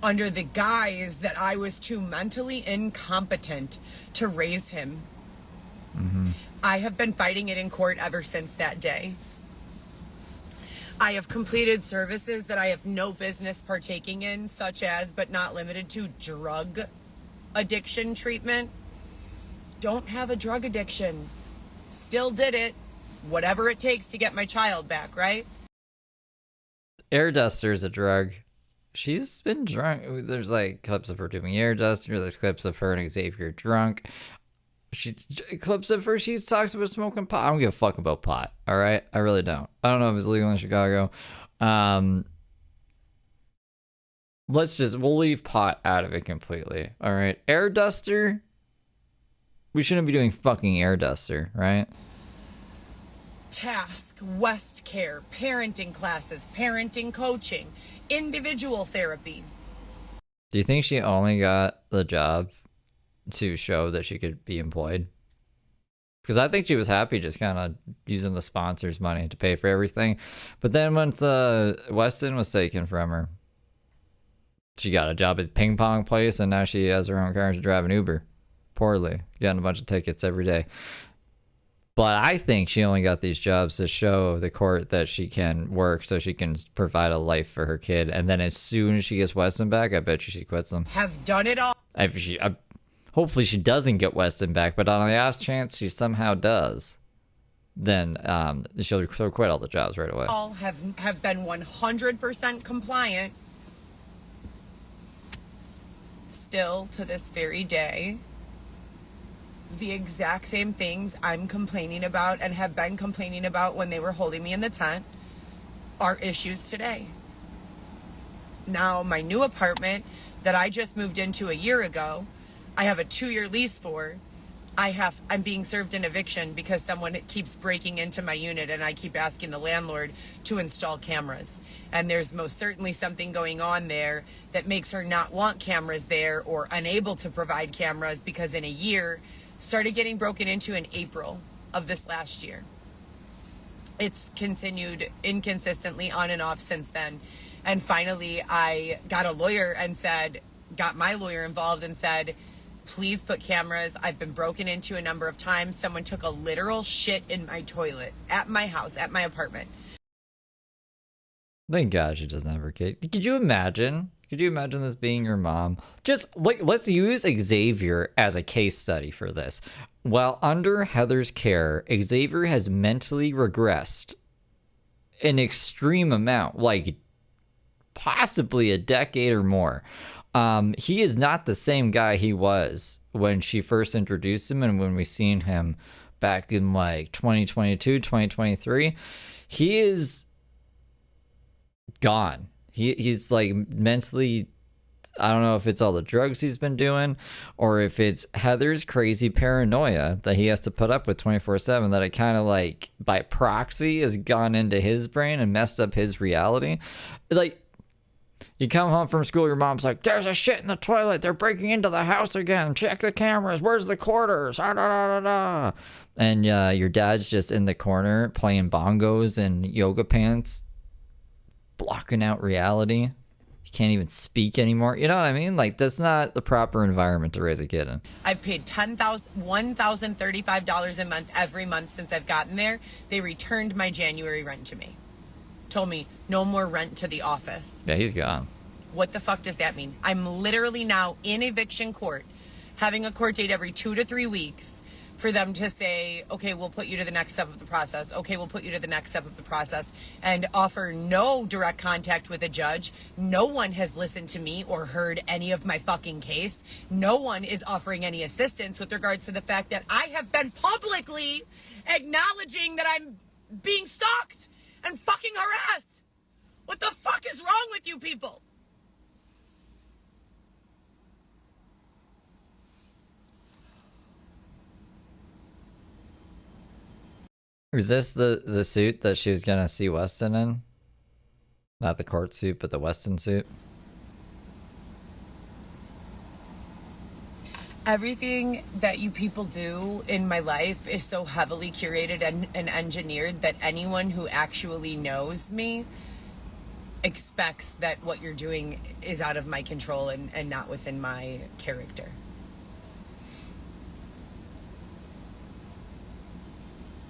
Speaker 5: under the guise that I was too mentally incompetent to raise him. I have been fighting it in court ever since that day. I have completed services that I have no business partaking in, such as, but not limited to, drug addiction treatment. Don't have a drug addiction. Still did it. Whatever it takes to get my child back, right?
Speaker 3: Air duster is a drug. She's been drunk. There's like clips of her doing air duster. There's clips of her and Xavier drunk. She's clips of her. She talks about smoking pot. I don't give a fuck about pot. All right, I really don't. I don't know if it's legal in Chicago. We'll leave pot out of it completely. All right, air duster. We shouldn't be doing fucking air duster, right?
Speaker 5: Task, West Care, parenting classes, parenting coaching, individual therapy.
Speaker 3: Do you think she only got the job to show that she could be employed? Because I think she was happy just kind of using the sponsors' money to pay for everything. But then once Weston was taken from her, she got a job at ping pong place, and now she has her own car and she's driving Uber. Poorly. Getting a bunch of tickets every day. But I think she only got these jobs to show the court that she can work so she can provide a life for her kid. And then as soon as she gets Weston back, I bet you she quits them.
Speaker 5: Have done it all.
Speaker 3: Hopefully she doesn't get Weston back, but on the off chance she somehow does, then she'll quit all the jobs right away.
Speaker 5: All have been 100% compliant. Still to this very day, the exact same things I'm complaining about and have been complaining about when they were holding me in the tent are issues today. Now, my new apartment that I just moved into a year ago, I have a 2-year lease for. I'm being served an eviction because someone keeps breaking into my unit and I keep asking the landlord to install cameras. And there's most certainly something going on there that makes her not want cameras there or unable to provide cameras because in a year, started getting broken into in April of this last year. It's continued inconsistently on and off since then. And finally, I got my lawyer involved and said, please put cameras. I've been broken into a number of times. Someone took a literal shit in my toilet at my house, at my apartment.
Speaker 3: Thank God she doesn't have her kid. Could you imagine? Could you imagine this being your mom? Just like, let's use Xavier as a case study for this. While under Heather's care, Xavier has mentally regressed an extreme amount, like possibly a decade or more. He is not the same guy he was when she first introduced him and when we seen him back in like 2022, 2023. He is gone. He's like mentally, I don't know if it's all the drugs he's been doing or if it's Heather's crazy paranoia that he has to put up with 24/7, that it kind of like by proxy has gone into his brain and messed up his reality. Like, you come home from school, your mom's like, there's a shit in the toilet. They're breaking into the house again. Check the cameras. Where's the quarters? Ah, da, da, da, da. And your dad's just in the corner playing bongos and yoga pants, blocking out reality. He can't even speak anymore. You know what I mean? Like, that's not the proper environment to raise a kid in.
Speaker 5: I've paid $1,035 a month every month since I've gotten there. They returned my January rent to me. Told me no more rent to the office.
Speaker 3: Yeah, he's gone.
Speaker 5: What the fuck does that mean? I'm literally now in eviction court, having a court date every 2 to 3 weeks for them to say, okay, we'll put you to the next step of the process. Okay, we'll put you to the next step of the process, and offer no direct contact with a judge. No one has listened to me or heard any of my fucking case. No one is offering any assistance with regards to the fact that I have been publicly acknowledging that I'm being stalked and fucking harassed. What the fuck is wrong with you people?
Speaker 3: Is this the suit that she was gonna see Weston in? Not the court suit, but the Weston suit?
Speaker 5: Everything that you people do in my life is so heavily curated and engineered that anyone who actually knows me expects that what you're doing is out of my control and not within my character.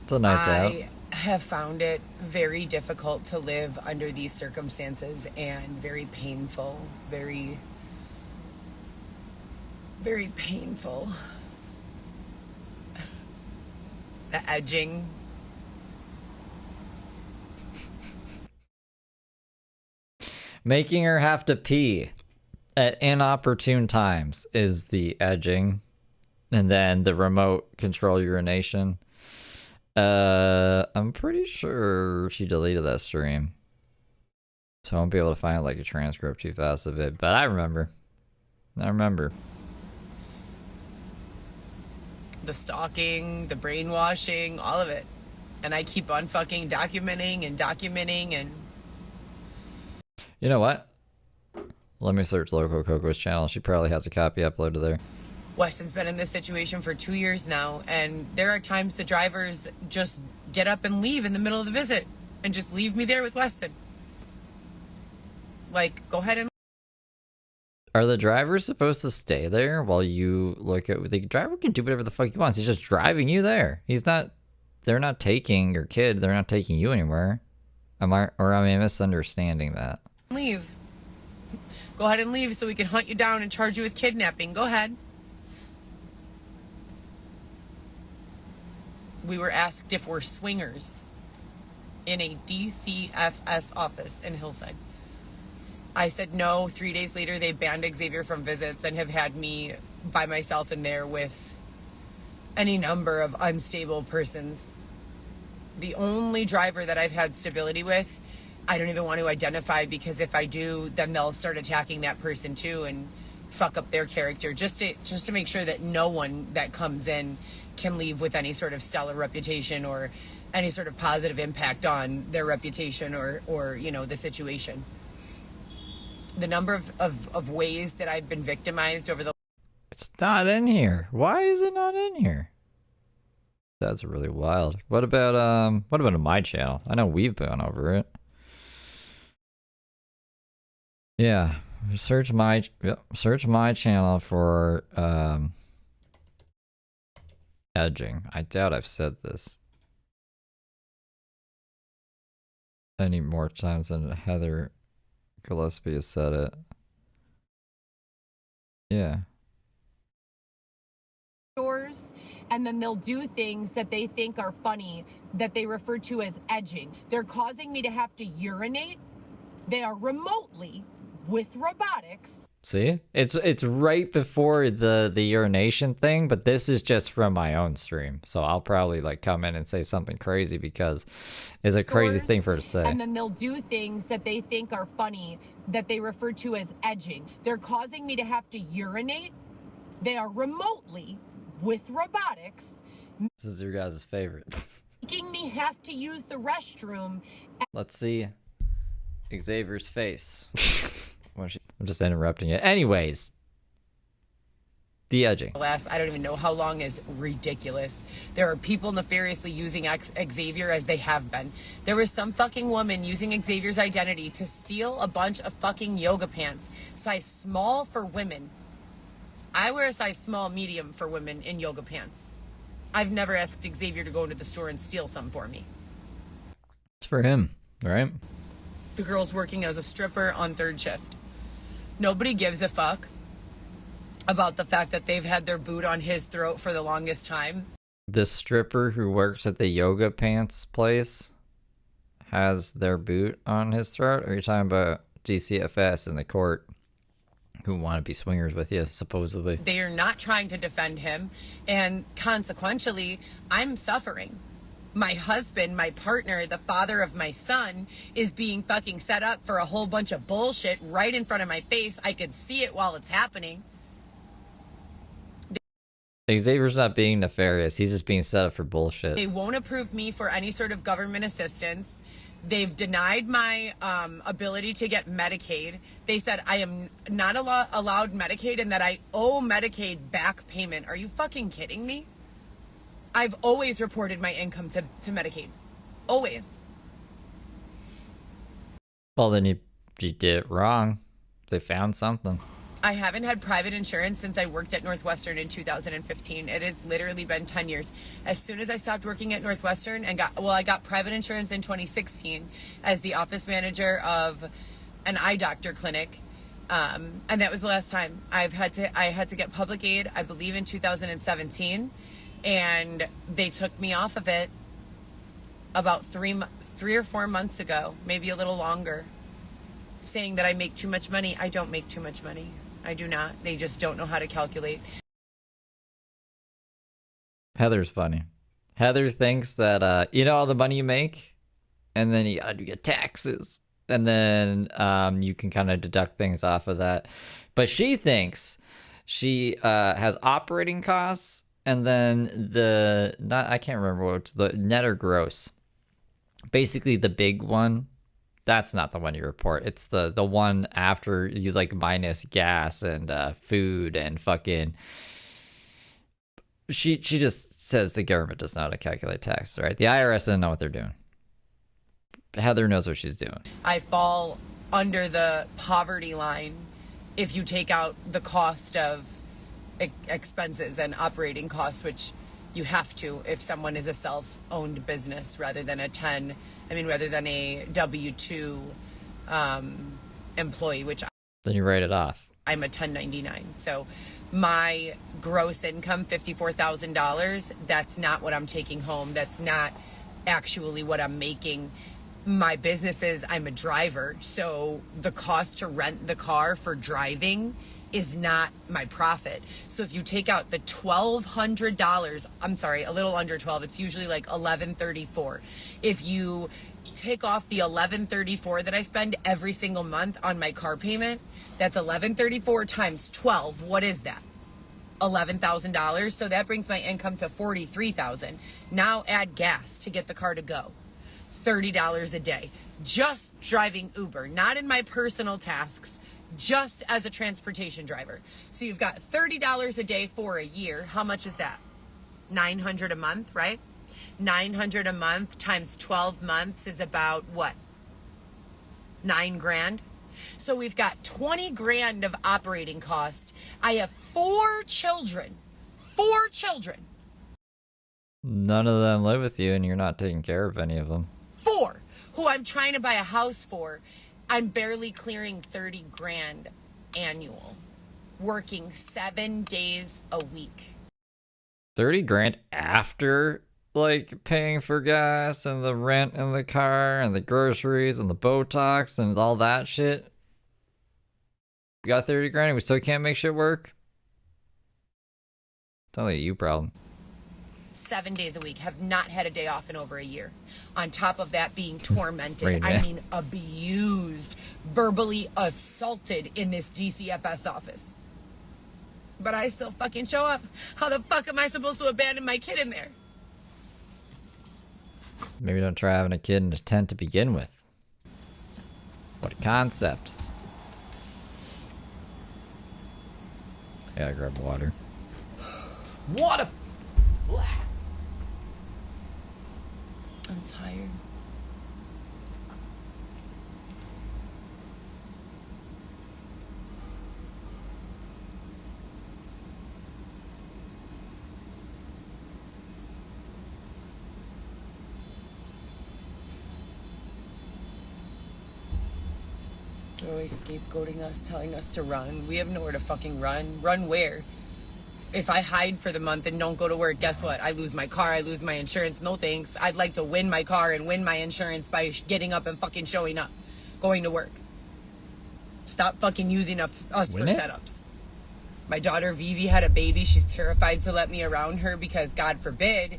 Speaker 3: It's a nice out.
Speaker 5: I have found it very difficult to live under these circumstances and very painful, very painful. The edging.
Speaker 3: Making her have to pee at inopportune times is the edging. And then the remote control urination. I'm pretty sure she deleted that stream. So I won't be able to find like a transcript too fast of it. But I remember.
Speaker 5: The stalking, the brainwashing, all of it. And I keep on fucking documenting and...
Speaker 3: You know what? Let me search Loco Coco's channel. She probably has a copy uploaded there.
Speaker 5: Weston's been in this situation for 2 years now, and there are times the drivers just get up and leave in the middle of the visit and just leave me there with Weston. Like, go ahead and...
Speaker 3: Are the drivers supposed to stay there while you look at... The driver can do whatever the fuck he wants. He's just driving you there. He's not... They're not taking your kid. They're not taking you anywhere. Am I misunderstanding that?
Speaker 5: Leave. Go ahead and leave so we can hunt you down and charge you with kidnapping. Go ahead. We were asked if we're swingers in a DCFS office in Hillside. I said no. 3 days later, they banned Xavier from visits and have had me by myself in there with any number of unstable persons. The only driver that I've had stability with, I don't even want to identify, because if I do, then they'll start attacking that person too and fuck up their character, just to make sure that no one that comes in can leave with any sort of stellar reputation or any sort of positive impact on their reputation or you know, the situation. The number of ways that I've been victimized over the...
Speaker 3: It's not in here. Why is it not in here? That's really wild. What about on my channel? I know we've been over it. Yeah, search my channel for edging. I doubt I've said this any more times than Heather Gillespie has said it. Yeah.
Speaker 5: Doors, and then they'll do things that they think are funny that they refer to as edging. They're causing me to have to urinate. They are remotely with robotics.
Speaker 3: See? It's right before the urination thing, but this is just from my own stream. So I'll probably like come in and say something crazy because it's a crazy thing for her to say.
Speaker 5: And then they'll do things that they think are funny that they refer to as edging. They're causing me to have to urinate. They are remotely with robotics.
Speaker 3: This is your guys' favorite.
Speaker 5: Making me have to use the restroom.
Speaker 3: Let's see Xavier's face. I'm just interrupting it. Anyways, the edging.
Speaker 5: Last, I don't even know how long, is ridiculous. There are people nefariously using Xavier as they have been. There was some fucking woman using Xavier's identity to steal a bunch of fucking yoga pants, size small for women. I wear a size small medium for women in yoga pants. I've never asked Xavier to go into the store and steal some for me.
Speaker 3: It's for him, right?
Speaker 5: The girl's working as a stripper on third shift. Nobody gives a fuck about the fact that they've had their boot on his throat for the longest time.
Speaker 3: The stripper who works at the yoga pants place has their boot on his throat? Or are you talking about DCFS in the court who want to be swingers with you, supposedly?
Speaker 5: They are not trying to defend him, and consequentially, I'm suffering. My husband, my partner, the father of my son, is being fucking set up for a whole bunch of bullshit right in front of my face. I could see it while it's happening.
Speaker 3: Xavier's not being nefarious. He's just being set up for bullshit.
Speaker 5: They won't approve me for any sort of government assistance. They've denied my ability to get Medicaid. They said I am not allowed Medicaid and that I owe Medicaid back payment. Are you fucking kidding me? I've always reported my income to Medicaid. Always.
Speaker 3: Well, then you did it wrong. They found something.
Speaker 5: I haven't had private insurance since I worked at Northwestern in 2015. It has literally been 10 years. As soon as I stopped working at Northwestern and I got private insurance in 2016 as the office manager of an eye doctor clinic. And that was the last time I had to get public aid, I believe in 2017. And they took me off of it about 3 or 4 months ago, maybe a little longer, saying that I make too much money. I don't make too much money. I do not. They just don't know how to calculate.
Speaker 3: Heather's funny. Heather thinks that, you know all the money you make? And then you gotta do your taxes. And then you can kind of deduct things off of that. But she thinks she has operating costs. And then I can't remember what's the net or gross. Basically the big one, that's not the one you report. It's the one after you like minus gas and food and fucking she just says the government doesn't know how to calculate tax, right? The IRS doesn't know what they're doing. Heather knows what she's doing.
Speaker 5: I fall under the poverty line if you take out the cost of expenses and operating costs, which you have to if someone is a self-owned business rather than a W-2 employee, which
Speaker 3: Then you write it off.
Speaker 5: I'm a 1099. So my gross income, $54,000, that's not what I'm taking home. That's not actually what I'm making. My business is I'm a driver. So the cost to rent the car for driving is not my profit. So if you take out the $1,200, I'm sorry, a little under 12, it's usually like $1,134. If you take off the $1,134 that I spend every single month on my car payment, that's $1,134 times 12. What is that? $11,000. So that brings my income to $43,000. Now add gas to get the car to go. $30 a day. Just driving Uber, not in my personal tasks, just as a transportation driver. So you've got $30 a day for a year. How much is that? $900 a month, right? $900 a month times 12 months is about what? $9,000. So we've got $20,000 of operating cost. I have 4 children. 4 children.
Speaker 3: None of them live with you, and you're not taking care of any of them.
Speaker 5: 4 who I'm trying to buy a house for. I'm barely clearing $30,000 annual, working 7 days a week.
Speaker 3: $30,000 after like paying for gas and the rent in the car and the groceries and the Botox and all that shit. You got $30,000 and we still can't make shit work? It's only a you problem.
Speaker 5: 7 days a week, have not had a day off in over a year. On top of that, being tormented,
Speaker 3: Right,
Speaker 5: I mean abused, verbally assaulted in this DCFS office. But I still fucking show up. How the fuck am I supposed to abandon my kid in there?
Speaker 3: Maybe don't try having a kid in a tent to begin with. What a concept. I gotta grab water. Water!
Speaker 5: I'm tired. They're always scapegoating us, telling us to run. We have nowhere to fucking run. Run where? If I hide for the month and don't go to work, guess what? I lose my car, I lose my insurance. No thanks. I'd like to win my car and win my insurance by getting up and fucking showing up, going to work. Stop fucking using us for setups. My daughter Vivi had a baby. She's terrified to let me around her because God forbid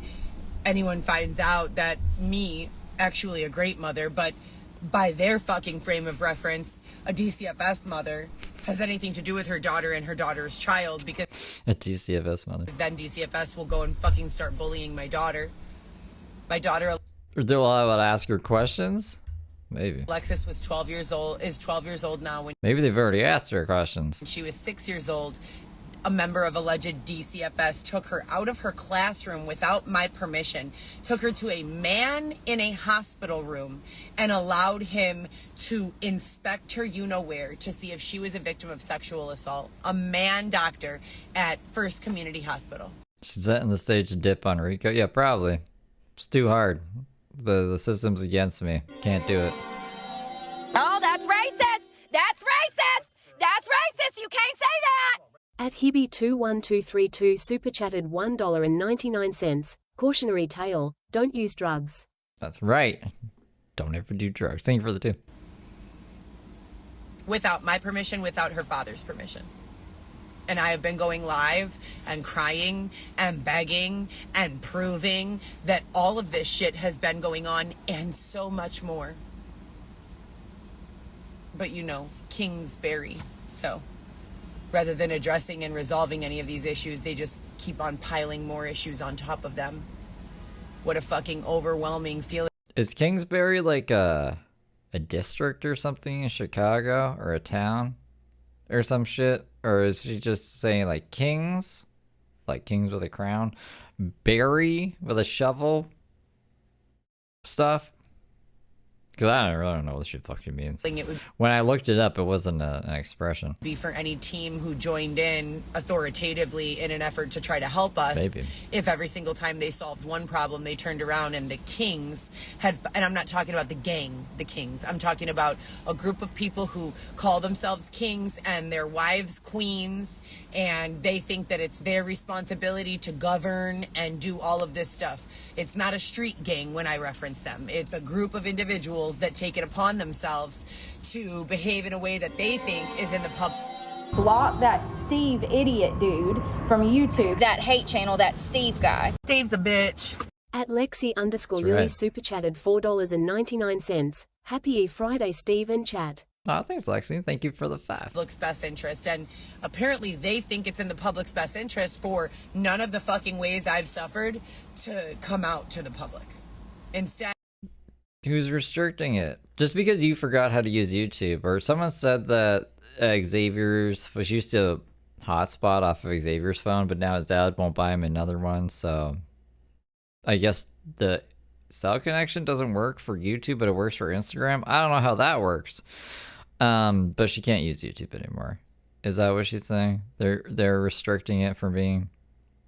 Speaker 5: anyone finds out that me, actually a great mother, but by their fucking frame of reference, a DCFS mother, has anything to do with her daughter and her daughter's child, because
Speaker 3: a DCFS mother.
Speaker 5: Then DCFS will go and fucking start bullying my daughter. My daughter.
Speaker 3: Or do I want to ask her questions? Maybe.
Speaker 5: Alexis was 12 years old, is 12 years old now. When
Speaker 3: maybe they've already asked her questions.
Speaker 5: she was 6 years old, a member of alleged DCFS took her out of her classroom without my permission, took her to a man in a hospital room, and allowed him to inspect her you-know-where to see if she was a victim of sexual assault. A man doctor at First Community Hospital.
Speaker 3: She's setting the stage to dip on Rico? Yeah, probably. It's too hard. The system's against me. Can't do it.
Speaker 12: Oh, that's racist! That's racist! That's racist! You can't say that!
Speaker 11: At Hibby21232 super chatted $1.99. Cautionary tale, don't use drugs.
Speaker 3: That's right. Don't ever do drugs. Thank you for the tip.
Speaker 5: Without my permission, without her father's permission. And I have been going live and crying and begging and proving that all of this shit has been going on and so much more. But you know, Kingsbury, so rather than addressing and resolving any of these issues, they just keep on piling more issues on top of them. What a fucking overwhelming feeling.
Speaker 3: Is Kingsbury like a district or something in Chicago, or a town or some shit? Or is she just saying like Kings? like kings with a crown, bury with a shovel stuff. Because I don't know what this shit fucking means. When I looked it up, it wasn't an expression.
Speaker 5: Be for any team who joined in authoritatively in an effort to try to help us.
Speaker 3: Maybe.
Speaker 5: If every single time they solved one problem, they turned around and the kings had, and I'm not talking about the gang, the kings. I'm talking about a group of people who call themselves kings and their wives queens, and they think that it's their responsibility to govern and do all of this stuff. It's not a street gang when I reference them. It's a group of individuals that take it upon themselves to behave in a way that they think is in the public.
Speaker 13: Block that Steve idiot dude from YouTube.
Speaker 12: That hate channel, that Steve guy.
Speaker 5: Steve's a bitch.
Speaker 11: At Lexi _
Speaker 3: That's
Speaker 11: Lily
Speaker 3: right.
Speaker 11: super chatted $4.99. Happy Friday, Steve and chat.
Speaker 3: Oh, thanks, Lexi. Thank you for the $5.
Speaker 5: Public's best interest, and apparently they think it's in the public's best interest for none of the fucking ways I've suffered to come out to the public. Instead,
Speaker 3: Who's restricting it? Just because you forgot how to use YouTube, or someone said that Xavier's was used to hotspot off of Xavier's phone, but now his dad won't buy him another one, so I guess the cell connection doesn't work for YouTube, but it works for Instagram. I don't know how that works. But she can't use YouTube anymore. Is that what she's saying? They're restricting it from being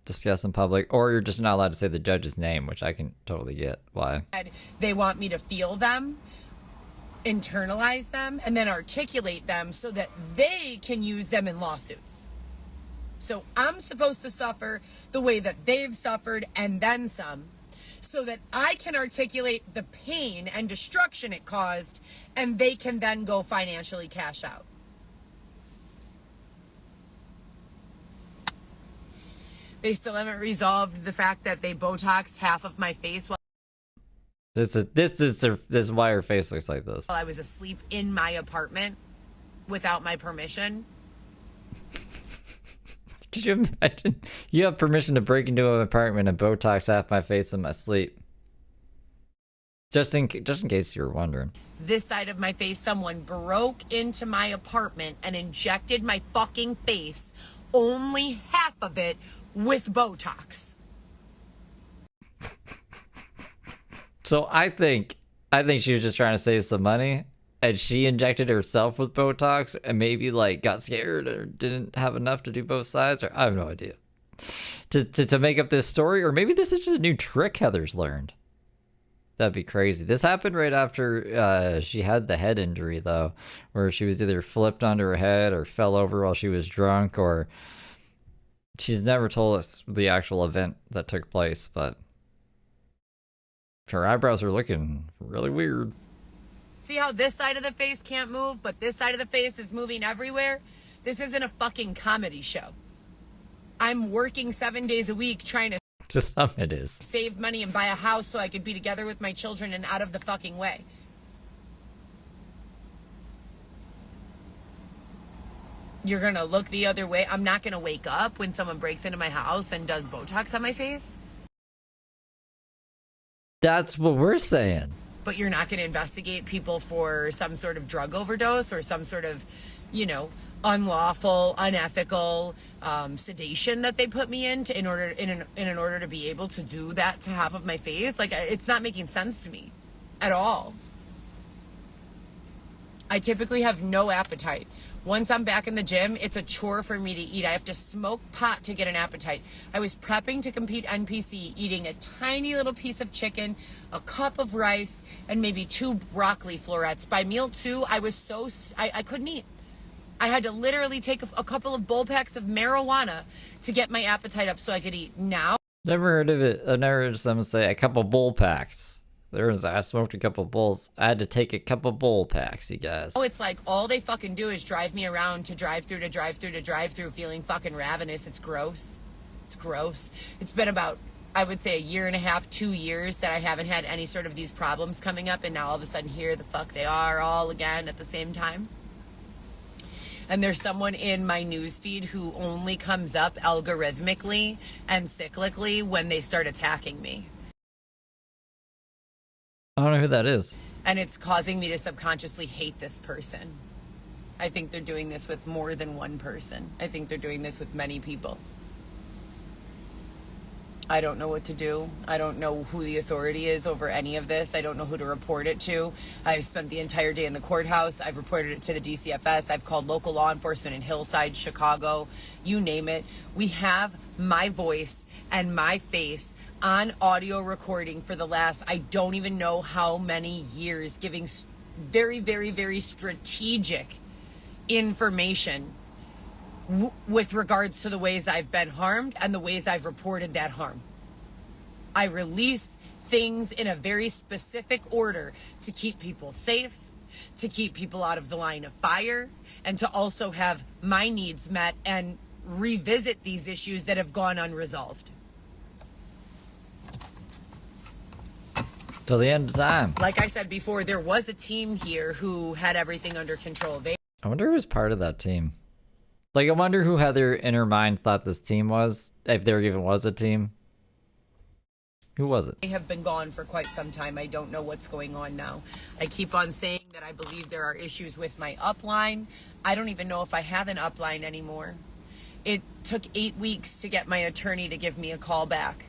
Speaker 3: discussed in public, or you're just not allowed to say the judge's name, which I can totally get why.
Speaker 5: they want me to feel them, internalize them, and then articulate them so that they can use them in lawsuits. So I'm supposed to suffer the way that they've suffered and then some, so that I can articulate the pain and destruction it caused, and they can then go financially cash out. They still haven't resolved the fact that they Botoxed half of my face while
Speaker 3: This is why her face looks like this.
Speaker 5: I was asleep in my apartment without my permission.
Speaker 3: Could you imagine? You have permission to break into an apartment and Botox half my face in my sleep. Just in case you were wondering.
Speaker 5: This side of my face, someone broke into my apartment and injected my fucking face, only half of it, with Botox.
Speaker 3: So I think she was just trying to save some money, and she injected herself with Botox and maybe like got scared or didn't have enough to do both sides, or I have no idea. To make up this story, or maybe this is just a new trick Heather's learned. That'd be crazy. This happened right after she had the head injury, though, where she was either flipped onto her head or fell over while she was drunk, or she's never told us the actual event that took place, but her eyebrows are looking really weird.
Speaker 5: See how this side of the face can't move, but this side of the face is moving everywhere? This isn't a fucking comedy show. I'm working 7 days a week trying to
Speaker 3: Just some it is.
Speaker 5: save money and buy a house so I could be together with my children and out of the fucking way. You're gonna look the other way. I'm not gonna wake up when someone breaks into my house and does Botox on my face.
Speaker 3: That's what we're saying.
Speaker 5: But you're not gonna investigate people for some sort of drug overdose or some sort of, unlawful, unethical sedation that they put me in order to be able to do that to half of my face. Like, it's not making sense to me at all. I typically have no appetite. Once I'm back in the gym, it's a chore for me to eat. I have to smoke pot to get an appetite. I was prepping to compete NPC, eating a tiny little piece of chicken, a cup of rice, and maybe 2 broccoli florets. By meal 2, I was I couldn't eat. I had to literally take a couple of bowl packs of marijuana to get my appetite up so I could eat. Now,
Speaker 3: Never heard of it. I've never heard someone say a couple bowl packs. I smoked a couple bowls. I had to take a couple bowl packs, you guys.
Speaker 5: oh, it's like all they fucking do is drive me around to drive through to drive through to drive through, feeling fucking ravenous. It's gross. It's gross. It's been about, I would say, 1.5 years, 2 years that I haven't had any sort of these problems coming up, and now all of a sudden here the fuck they are all again at the same time. And there's someone in my newsfeed who only comes up algorithmically and cyclically when they start attacking me.
Speaker 3: I don't know who that is.
Speaker 5: And it's causing me to subconsciously hate this person. I think they're doing this with more than one person. I think they're doing this with many people. I don't know what to do. I don't know who the authority is over any of this. I don't know who to report it to. I've spent the entire day in the courthouse. I've reported it to the DCFS. I've called local law enforcement in Hillside, Chicago, you name it. We have my voice and my face on audio recording for the last, I don't even know how many years, giving very, very, very strategic information with regards to the ways I've been harmed and the ways I've reported that harm. I release things in a very specific order to keep people safe, to keep people out of the line of fire, and to also have my needs met and revisit these issues that have gone unresolved.
Speaker 3: Till the end of time.
Speaker 5: Like I said before, there was a team here who had everything under control.
Speaker 3: I wonder who was part of that team. Like, I wonder who Heather in her mind thought this team was, if there even was a team. Who was it?
Speaker 5: They have been gone for quite some time. I don't know what's going on now. I keep on saying that I believe there are issues with my upline. I don't even know if I have an upline anymore. It took 8 weeks to get my attorney to give me a call back.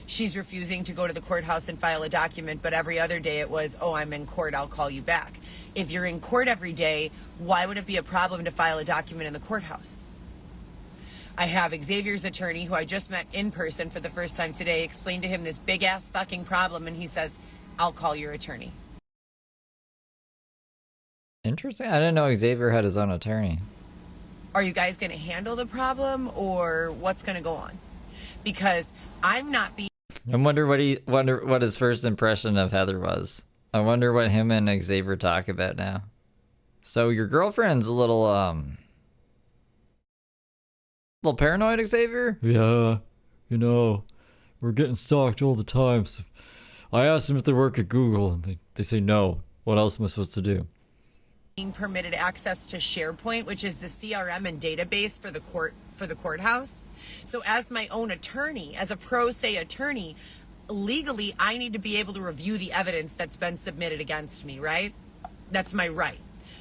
Speaker 5: She's refusing to go to the courthouse and file a document, but every other day it was, oh, I'm in court, I'll call you back. If you're in court every day, why would it be a problem to file a document in the courthouse? I have Xavier's attorney, who I just met in person for the first time today, explained to him this big ass fucking problem, and he says, I'll call your attorney.
Speaker 3: Interesting. I didn't know Xavier had his own attorney.
Speaker 5: Are you guys going to handle the problem, or what's going to go on? Because I'm not being...
Speaker 3: I wonder what his first impression of Heather was. I wonder what him and Xavier talk about now. So your girlfriend's a little paranoid, Xavier?
Speaker 14: Yeah, you know, we're getting stalked all the time. So I asked them if they work at Google, and they say no. What else am I supposed to do?
Speaker 5: Being permitted access to SharePoint, which is the CRM and database for the courthouse. So as my own attorney, as a pro se attorney, legally I need to be able to review the evidence that's been submitted against me, right? That's my right.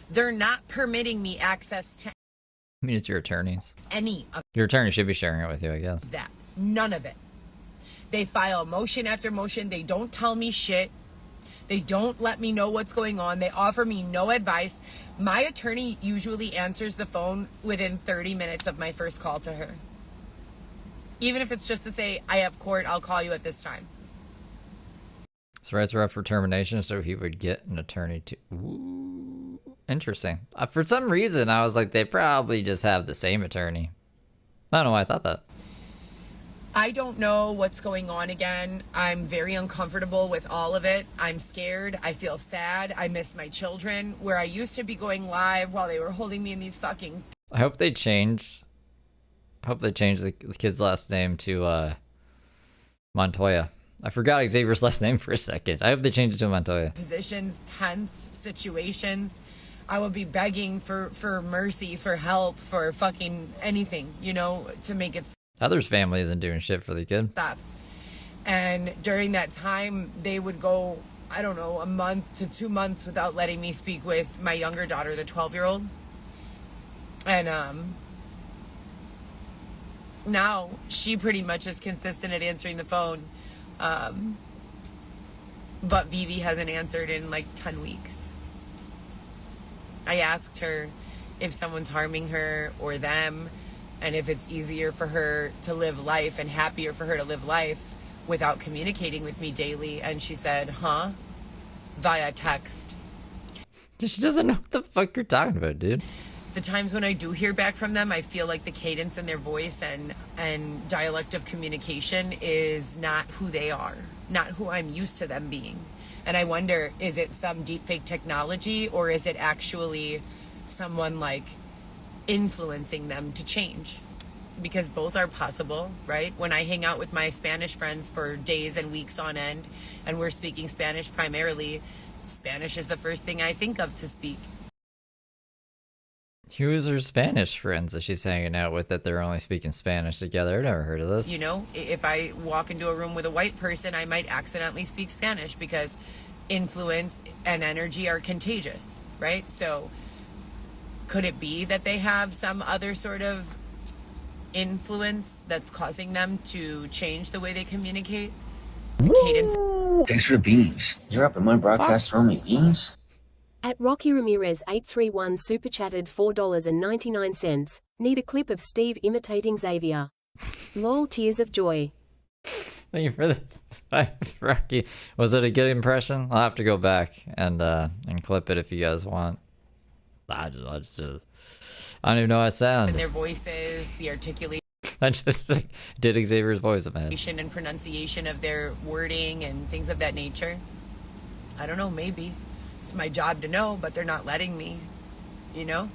Speaker 5: They're not permitting me access to...
Speaker 3: I mean, it's your attorneys.
Speaker 5: Any of
Speaker 3: your attorney should be sharing it with you, I guess.
Speaker 5: that. None of it. They file motion after motion. They don't tell me shit. They don't let me know what's going on. They offer me no advice. My attorney usually answers the phone within 30 minutes of my first call to her. Even if it's just to say, I have court, I'll call you at this time.
Speaker 3: His rights are up for termination, so he would get an attorney to... Ooh, interesting. For some reason, I was like, they probably just have the same attorney. I don't know why I thought that.
Speaker 5: I don't know what's going on again. I'm very uncomfortable with all of it. I'm scared. I feel sad. I miss my children. Where I used to be going live while they were holding me in these fucking...
Speaker 3: I hope they change... the kid's last name to Montoya. I forgot Xavier's last name for a second. I hope they change it to Montoya.
Speaker 5: Positions, tense situations. I will be begging for mercy, for help, for fucking anything, you know, to make it
Speaker 3: Heather's family isn't doing shit for the kid.
Speaker 5: stop. And during that time, they would go, I don't know, a month to 2 months without letting me speak with my younger daughter, the 12-year-old. And now she pretty much is consistent at answering the phone. But Vivi hasn't answered in like 10 weeks. I asked her if someone's harming her or them, and if it's easier for her to live life and happier for her to live life without communicating with me daily. And she said, via text.
Speaker 3: She doesn't know what the fuck you're talking about, dude.
Speaker 5: The times when I do hear back from them, I feel like the cadence in their voice and dialect of communication is not who they are, not who I'm used to them being. And I wonder, is it some deepfake technology, or is it actually someone like influencing them to change? Because both are possible, right? When I hang out with my Spanish friends for days and weeks on end, and we're speaking Spanish primarily, Spanish is the first thing I think of to speak.
Speaker 3: Who is her Spanish friends that she's hanging out with that they're only speaking Spanish together? I've never heard of this.
Speaker 5: You know, if I walk into a room with a white person, I might accidentally speak Spanish because influence and energy are contagious, right? So could it be that they have some other sort of influence that's causing them to change the way they communicate. The cadence.
Speaker 15: Thanks for the beans. You're up in my broadcast throwing me beans?
Speaker 11: At Rocky Ramirez 831 super chatted $4.99. Need a clip of Steve imitating Xavier. Lol, tears of joy.
Speaker 3: Thank you for the Rocky. Was it a good impression? I'll have to go back and clip it if you guys want. I don't even know how it sounds.
Speaker 5: And their voices, the articulation.
Speaker 3: I just did Xavier's voice in my head.
Speaker 5: And pronunciation of their wording and things of that nature. I don't know, maybe. It's my job to know, but they're not letting me, you know?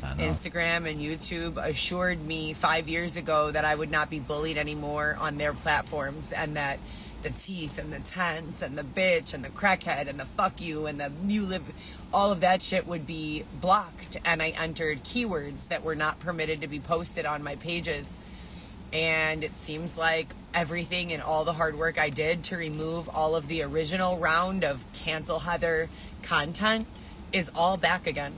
Speaker 5: Instagram and YouTube assured me 5 years ago that I would not be bullied anymore on their platforms, and that the teeth and the tense and the bitch and the crackhead and the fuck you and the you live, all of that shit would be blocked. And I entered keywords that were not permitted to be posted on my pages. And it seems like everything and all the hard work I did to remove all of the original round of cancel Heather content is all back again.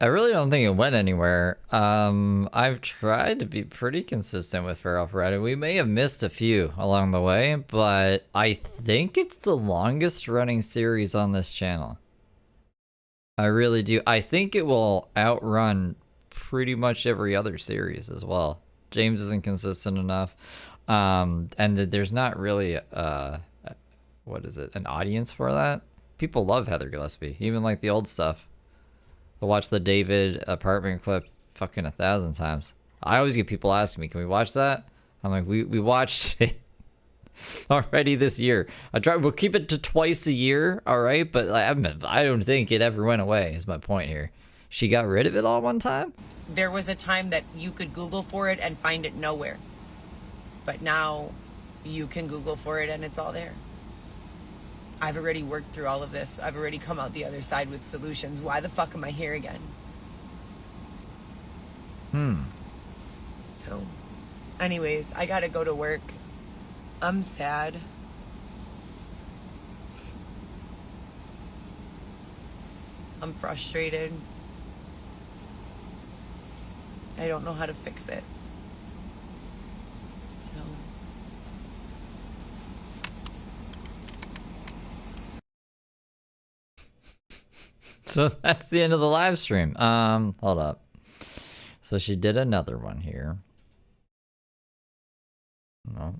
Speaker 3: I really don't think it went anywhere. I've tried to be pretty consistent with Feral Friday. We may have missed a few along the way, but I think it's the longest running series on this channel. I really do. I think it will outrun pretty much every other series as well. James isn't consistent enough. And there's not really what is it, an audience for that? People love Heather Gillespie, even like the old stuff. I watched the David apartment clip fucking 1,000 times. I always get people asking me, can we watch that? I'm like, we watched it already this year. We'll keep it to twice a year, all right? But I don't think it ever went away, is my point here. She got rid of it all one time?
Speaker 5: There was a time that you could Google for it and find it nowhere. But now you can Google for it and it's all there. I've already worked through all of this. I've already come out the other side with solutions. Why the fuck am I here again? So, anyways, I gotta go to work. I'm sad. I'm frustrated. I don't know how to fix it. So...
Speaker 3: So that's the end of the live stream. Hold up. So she did another one here. No.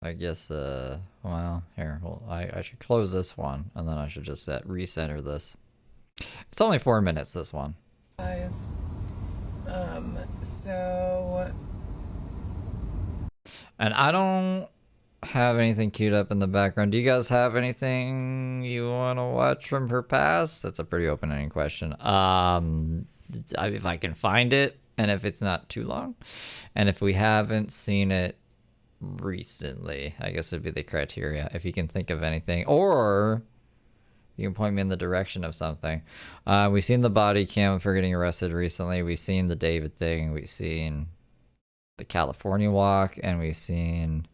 Speaker 3: I guess, well, here, well, I should close this one, and then I should just recenter this. It's only 4 minutes, this one.
Speaker 5: Guys, so...
Speaker 3: And I don't have anything queued up in the background. Do you guys have anything you want to watch from her past? That's a pretty open-ended question. If I can find it, and if it's not too long, and if we haven't seen it recently, I guess would be the criteria. If you can think of anything, or you can point me in the direction of something. We've seen the body cam for getting arrested recently. We've seen the David thing. We've seen the California walk, and we've seen...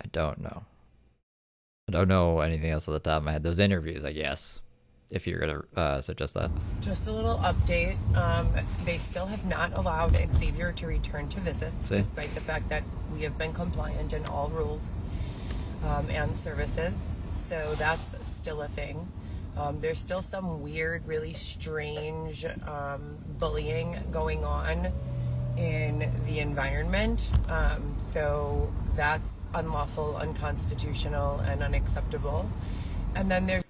Speaker 3: I don't know. I don't know anything else at the top of my head. Those interviews, I guess, if you're gonna suggest that.
Speaker 5: Just a little update. They still have not allowed Xavier to return to visits, despite the fact that we have been compliant in all rules and services. So that's still a thing. There's still some weird, really strange bullying going on in the environment. So that's unlawful, unconstitutional, and unacceptable. And then there's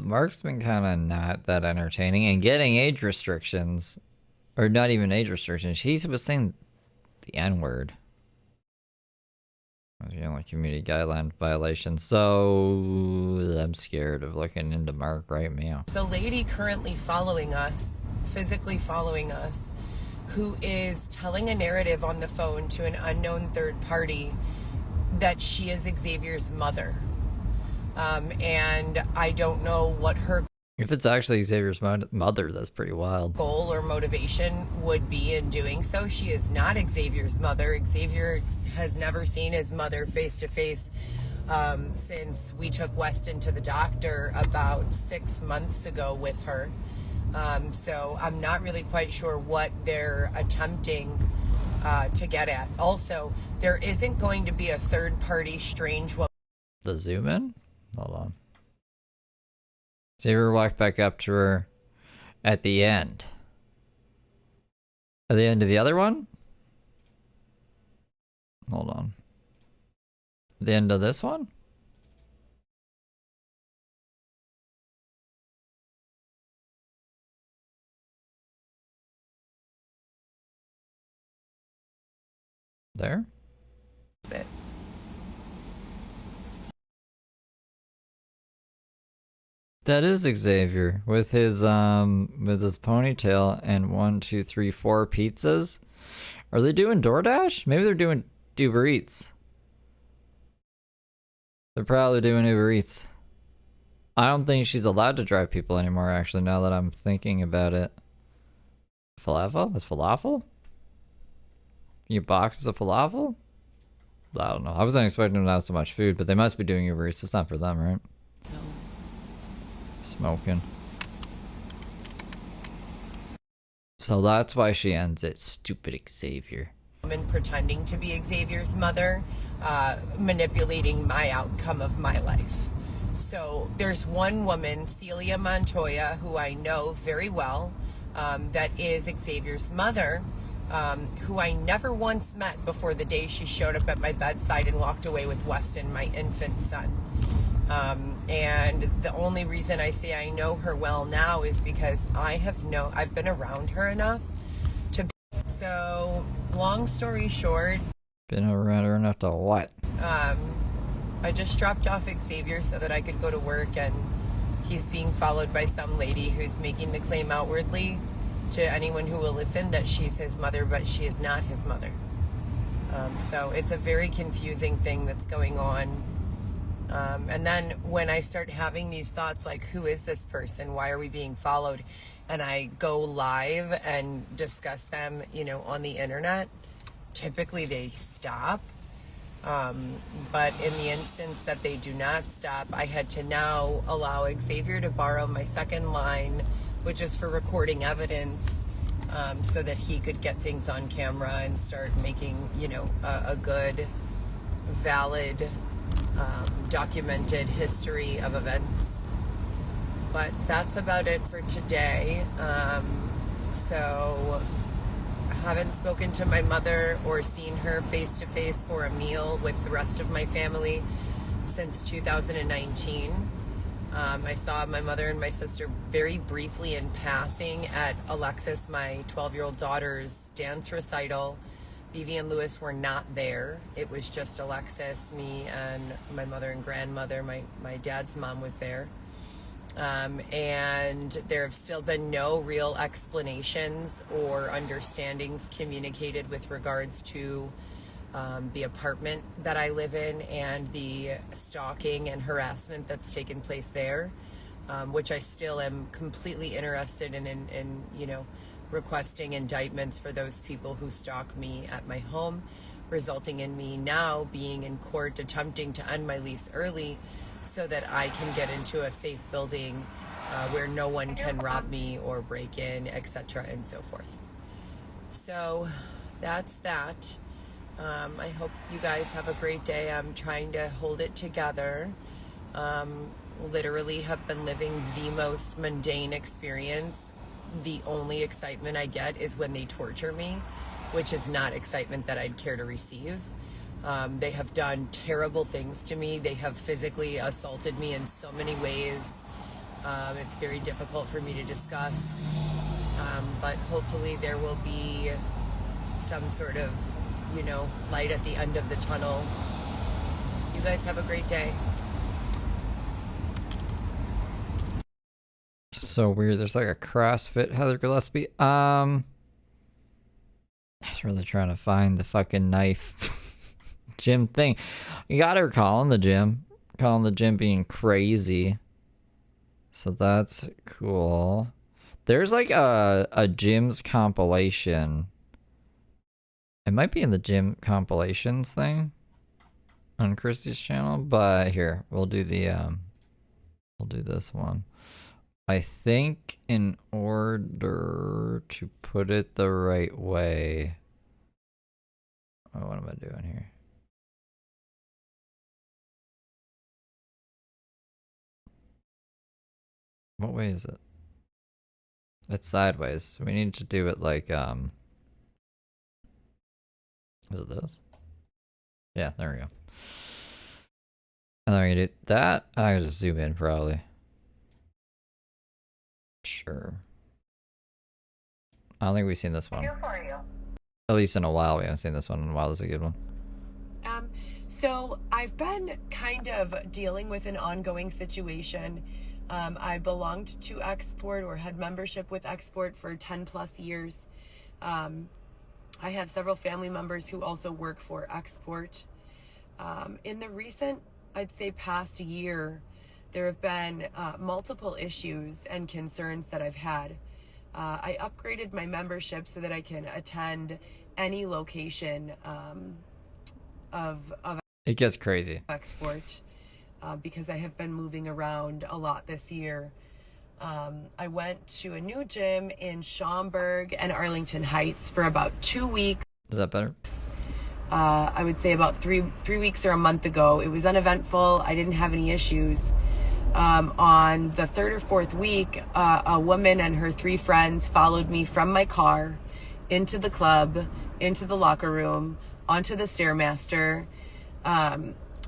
Speaker 3: Mark's been kind of not that entertaining, and getting age restrictions, or not even age restrictions. He was saying the N-word. Like community guideline violation. So I'm scared of looking into Mark right now.
Speaker 5: a lady currently following us, physically following us, who is telling a narrative on the phone to an unknown third party that she is Xavier's mother. And I don't know what her
Speaker 3: If it's actually Xavier's mother, that's pretty wild.
Speaker 5: Goal or motivation would be in doing so. She is not Xavier's mother. Xavier has never seen his mother face to face since we took Weston to the doctor about 6 months ago with her. So I'm not really quite sure what they're attempting to get at. Also, there isn't going to be a third-party strange woman.
Speaker 3: The zoom in? Hold on. Xavier walked back up to her at the end. At the end of the other one? Hold on. The end of this one? There?
Speaker 5: That's it.
Speaker 3: That is Xavier with his ponytail and 1, 2, 3, 4 pizzas. Are they doing DoorDash? Maybe they're doing Uber Eats. They're probably doing Uber Eats. I don't think she's allowed to drive people anymore, actually, now that I'm thinking about it. Falafel? That's falafel? You boxes of falafel? I don't know. I wasn't expecting them to have so much food, but they must be doing Uber Eats. It's not for them, right? Smoking. So that's why she ends it. Stupid Xavier.
Speaker 5: Woman pretending to be Xavier's mother, manipulating my outcome of my life. So there's one woman, Celia Montoya, who I know very well, that is Xavier's mother, who I never once met before the day she showed up at my bedside and walked away with Weston, my infant son. And the only reason I say I know her well now is because I've been around her enough to. So, long story short,
Speaker 3: been around her enough to what?
Speaker 5: I just dropped off Xavier so that I could go to work, and he's being followed by some lady who's making the claim outwardly to anyone who will listen that she's his mother, but she is not his mother. So it's a very confusing thing that's going on. And then when I start having these thoughts like, who is this person? Why are we being followed? And I go live and discuss them, on the internet, typically they stop. But in the instance that they do not stop, I had to now allow Xavier to borrow my second line, which is for recording evidence, so that he could get things on camera and start making, a good, valid, documented history of events. But that's about it for today. So I haven't spoken to my mother or seen her face to face for a meal with the rest of my family since 2019. I saw my mother and my sister very briefly in passing at Alexis, my 12-year-old daughter's dance recital. Vivi and Lewis were not there. It was just Alexis, me, and my mother and grandmother. My dad's mom was there. And there have still been no real explanations or understandings communicated with regards to the apartment that I live in and the stalking and harassment that's taken place there, which I still am completely interested in requesting indictments for those people who stalk me at my home, resulting in me now being in court attempting to end my lease early so that I can get into a safe building where no one can rob me or break in, etc. and so forth. So that's that. I hope you guys have a great day. I'm trying to hold it together. Literally have been living the most mundane experience. The only excitement I get is when they torture me, which is not excitement that I'd care to receive. They have done terrible things to me. They have physically assaulted me in so many ways. It's very difficult for me to discuss. But hopefully there will be some sort of, light at the end of the tunnel. You guys have a great day.
Speaker 3: So weird. There's like a CrossFit Heather Gillespie. I was really trying to find the fucking knife gym thing. You got her calling the gym being crazy. So that's cool. There's like a gyms compilation. It might be in the gym compilations thing. on Christy's channel, but here, we'll do the we'll do this one. I think in order to put it the right way. Oh, what am I doing here? What way is it? It's sideways. So we need to do it like is it this? Yeah, there we go. And then we do that. I can just zoom in probably. Sure. I don't think we've seen this one. At least in a while. We haven't seen this one in a while. This is a good one.
Speaker 5: So I've been kind of dealing with an ongoing situation. I belonged to Export or had membership with Export for 10 plus years. I have several family members who also work for Export. In the recent, I'd say past year, there have been multiple issues and concerns that I've had. I upgraded my membership so that I can attend any location of
Speaker 3: it gets crazy.
Speaker 5: Export because I have been moving around a lot this year. I went to a new gym in Schaumburg and Arlington Heights for about 2 weeks.
Speaker 3: Is that better?
Speaker 5: I would say about three weeks or a month ago. It was uneventful. I didn't have any issues. On the third or fourth week, a woman and her 3 friends followed me from my car into the club, into the locker room, onto the Stairmaster.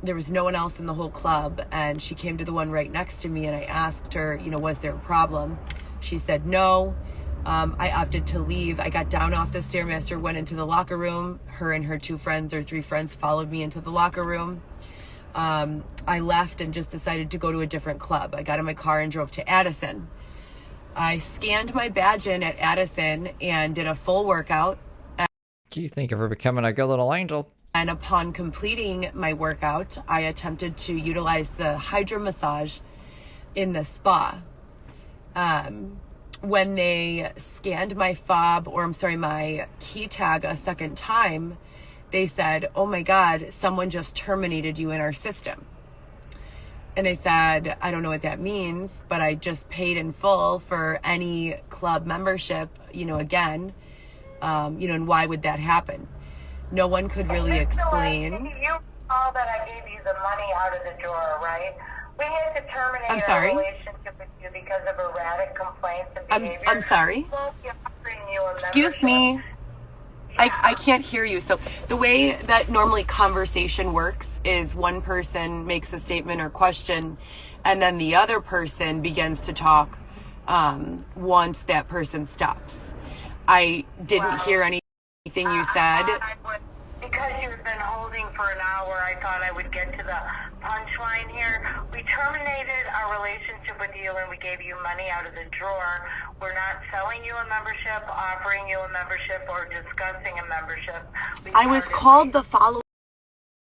Speaker 5: There was no one else in the whole club, and she came to the one right next to me, and I asked her, was there a problem? She said no. I opted to leave. I got down off the Stairmaster, went into the locker room. Her and her 2 friends or 3 friends followed me into the locker room. I left and just decided to go to a different club. I got in my car and drove to Addison. I scanned my badge in at Addison and did a full workout.
Speaker 3: Do you think of her becoming a good little angel?
Speaker 5: And upon completing my workout, I attempted to utilize the hydro massage in the spa. When they scanned my fob, my key tag a second time, they said, "Oh my God, someone just terminated you in our system." And I said, "I don't know what that means, but I just paid in full for any club membership, again, and why would that happen?" No one could really explain.
Speaker 16: You recall that I gave you the money out of the drawer, right? We had to terminate
Speaker 5: our
Speaker 16: relationship with you because of erratic complaints and behavior.
Speaker 5: I'm sorry. Excuse me. I can't hear you. So the way that normally conversation works is one person makes a statement or question, and then the other person begins to talk once that person stops. I didn't hear anything you said.
Speaker 16: Because you've been holding for an hour, I thought I would get to the punchline here. We terminated our relationship with you and we gave you money out of the drawer. We're not selling you a membership, offering you a membership, or discussing a membership.
Speaker 5: I was called the following.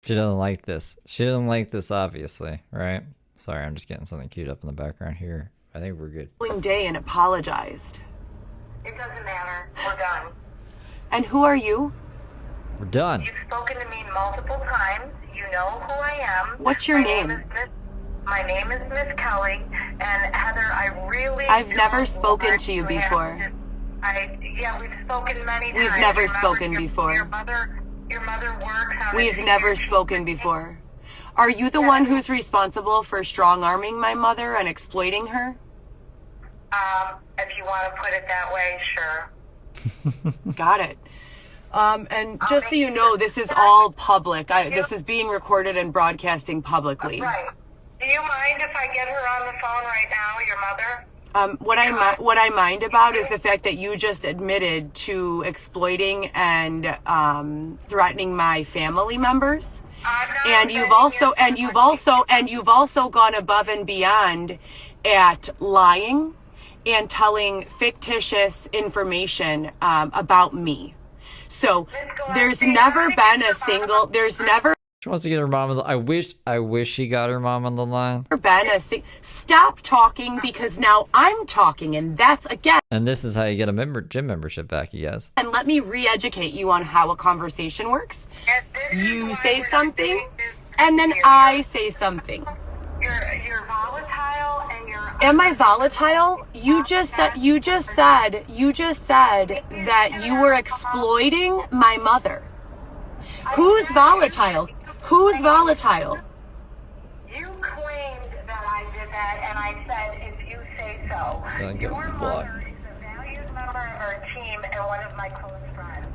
Speaker 3: She doesn't like this. She doesn't like this, obviously, right? Sorry, I'm just getting something queued up in the background here. I think we're good.
Speaker 5: Day and apologized.
Speaker 16: It doesn't matter. We're done.
Speaker 5: And who are you?
Speaker 3: We're done.
Speaker 16: You've spoken to me multiple times. You know who I am.
Speaker 5: What's your name?
Speaker 16: My name is Miss Kelly. And Heather,
Speaker 5: I've never spoken to you before.
Speaker 16: Yeah, we've spoken many times.
Speaker 5: We've never spoken before.
Speaker 16: Your mother works on
Speaker 5: We've never spoken before. Are you the one who's responsible for strong-arming my mother and exploiting her?
Speaker 16: If you want to put it that way, sure.
Speaker 5: Got it. And just so you know, this is all public. This is being recorded and broadcasting publicly.
Speaker 16: Right. Do you mind if I get her on the phone right now, your mother?
Speaker 5: What I mind about is the fact that you just admitted to exploiting and threatening my family members. And you've also gone above and beyond at lying and telling fictitious information about me. So there's never been a single.
Speaker 3: She wants to get her mom on the. I wish she got her mom on the line.
Speaker 5: Stop talking because now I'm talking, and that's again.
Speaker 3: And this is how you get a gym membership back, you guys.
Speaker 5: And let me re-educate you on how a conversation works. You say something, and then I say something.
Speaker 16: You're volatile and you're...
Speaker 5: Am I volatile? You just said that you were exploiting my mother. Who's volatile? Who's volatile?
Speaker 16: You claimed that I did that, and I said, if you say so. Your mother is a valued member of our team and one of my close friends.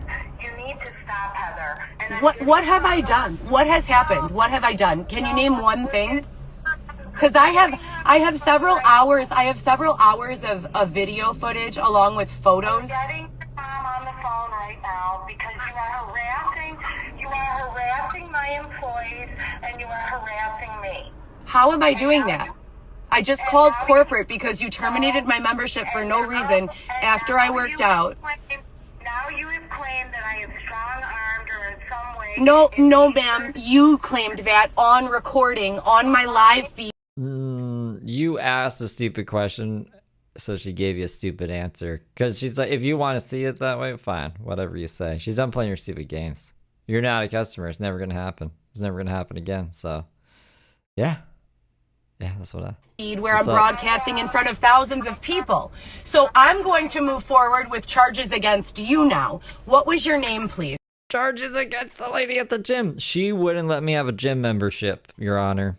Speaker 16: You need to stop, Heather. And
Speaker 5: What have I done? What has happened? What have I done? Can you name one thing? Because I have several hours of video footage along with photos.
Speaker 16: You're getting your mom on the phone right now because you are harassing my employees and you are harassing me.
Speaker 5: How am I doing that? I just called corporate because you terminated my membership for no reason after I worked out.
Speaker 16: Now you have claimed that I have strong-armed or in some way...
Speaker 5: No, ma'am. You claimed that on recording on my live feed.
Speaker 3: You asked a stupid question, so she gave you a stupid answer. Because she's like, if you want to see it that way, fine. Whatever you say. She's done playing your stupid games. You're not a customer. It's never going to happen. It's never going to happen again. So, yeah. Yeah, that's what I...
Speaker 5: Where I'm broadcasting in front of thousands of people. So I'm going to move forward with charges against you now. What was your name, please?
Speaker 3: Charges against the lady at the gym. She wouldn't let me have a gym membership, Your Honor.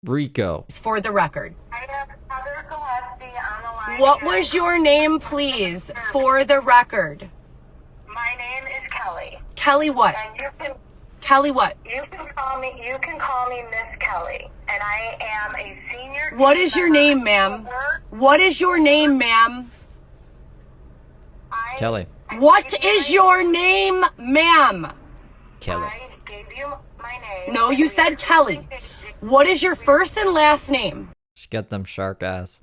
Speaker 3: Rico.
Speaker 5: For the record.
Speaker 16: I have Heather Gillespie on the line.
Speaker 5: What was your name, please? For the record.
Speaker 16: My name is Kelly.
Speaker 5: Kelly what?
Speaker 16: And you can...
Speaker 5: Kelly what?
Speaker 16: You can call me Miss Kelly, and I am a senior...
Speaker 5: What is your name, ma'am? What is your name, ma'am?
Speaker 3: Kelly.
Speaker 5: What is your name, ma'am?
Speaker 3: Kelly.
Speaker 16: I gave you my name.
Speaker 5: No, you said Kelly. What is your first and last name?
Speaker 3: She got them shark eyes.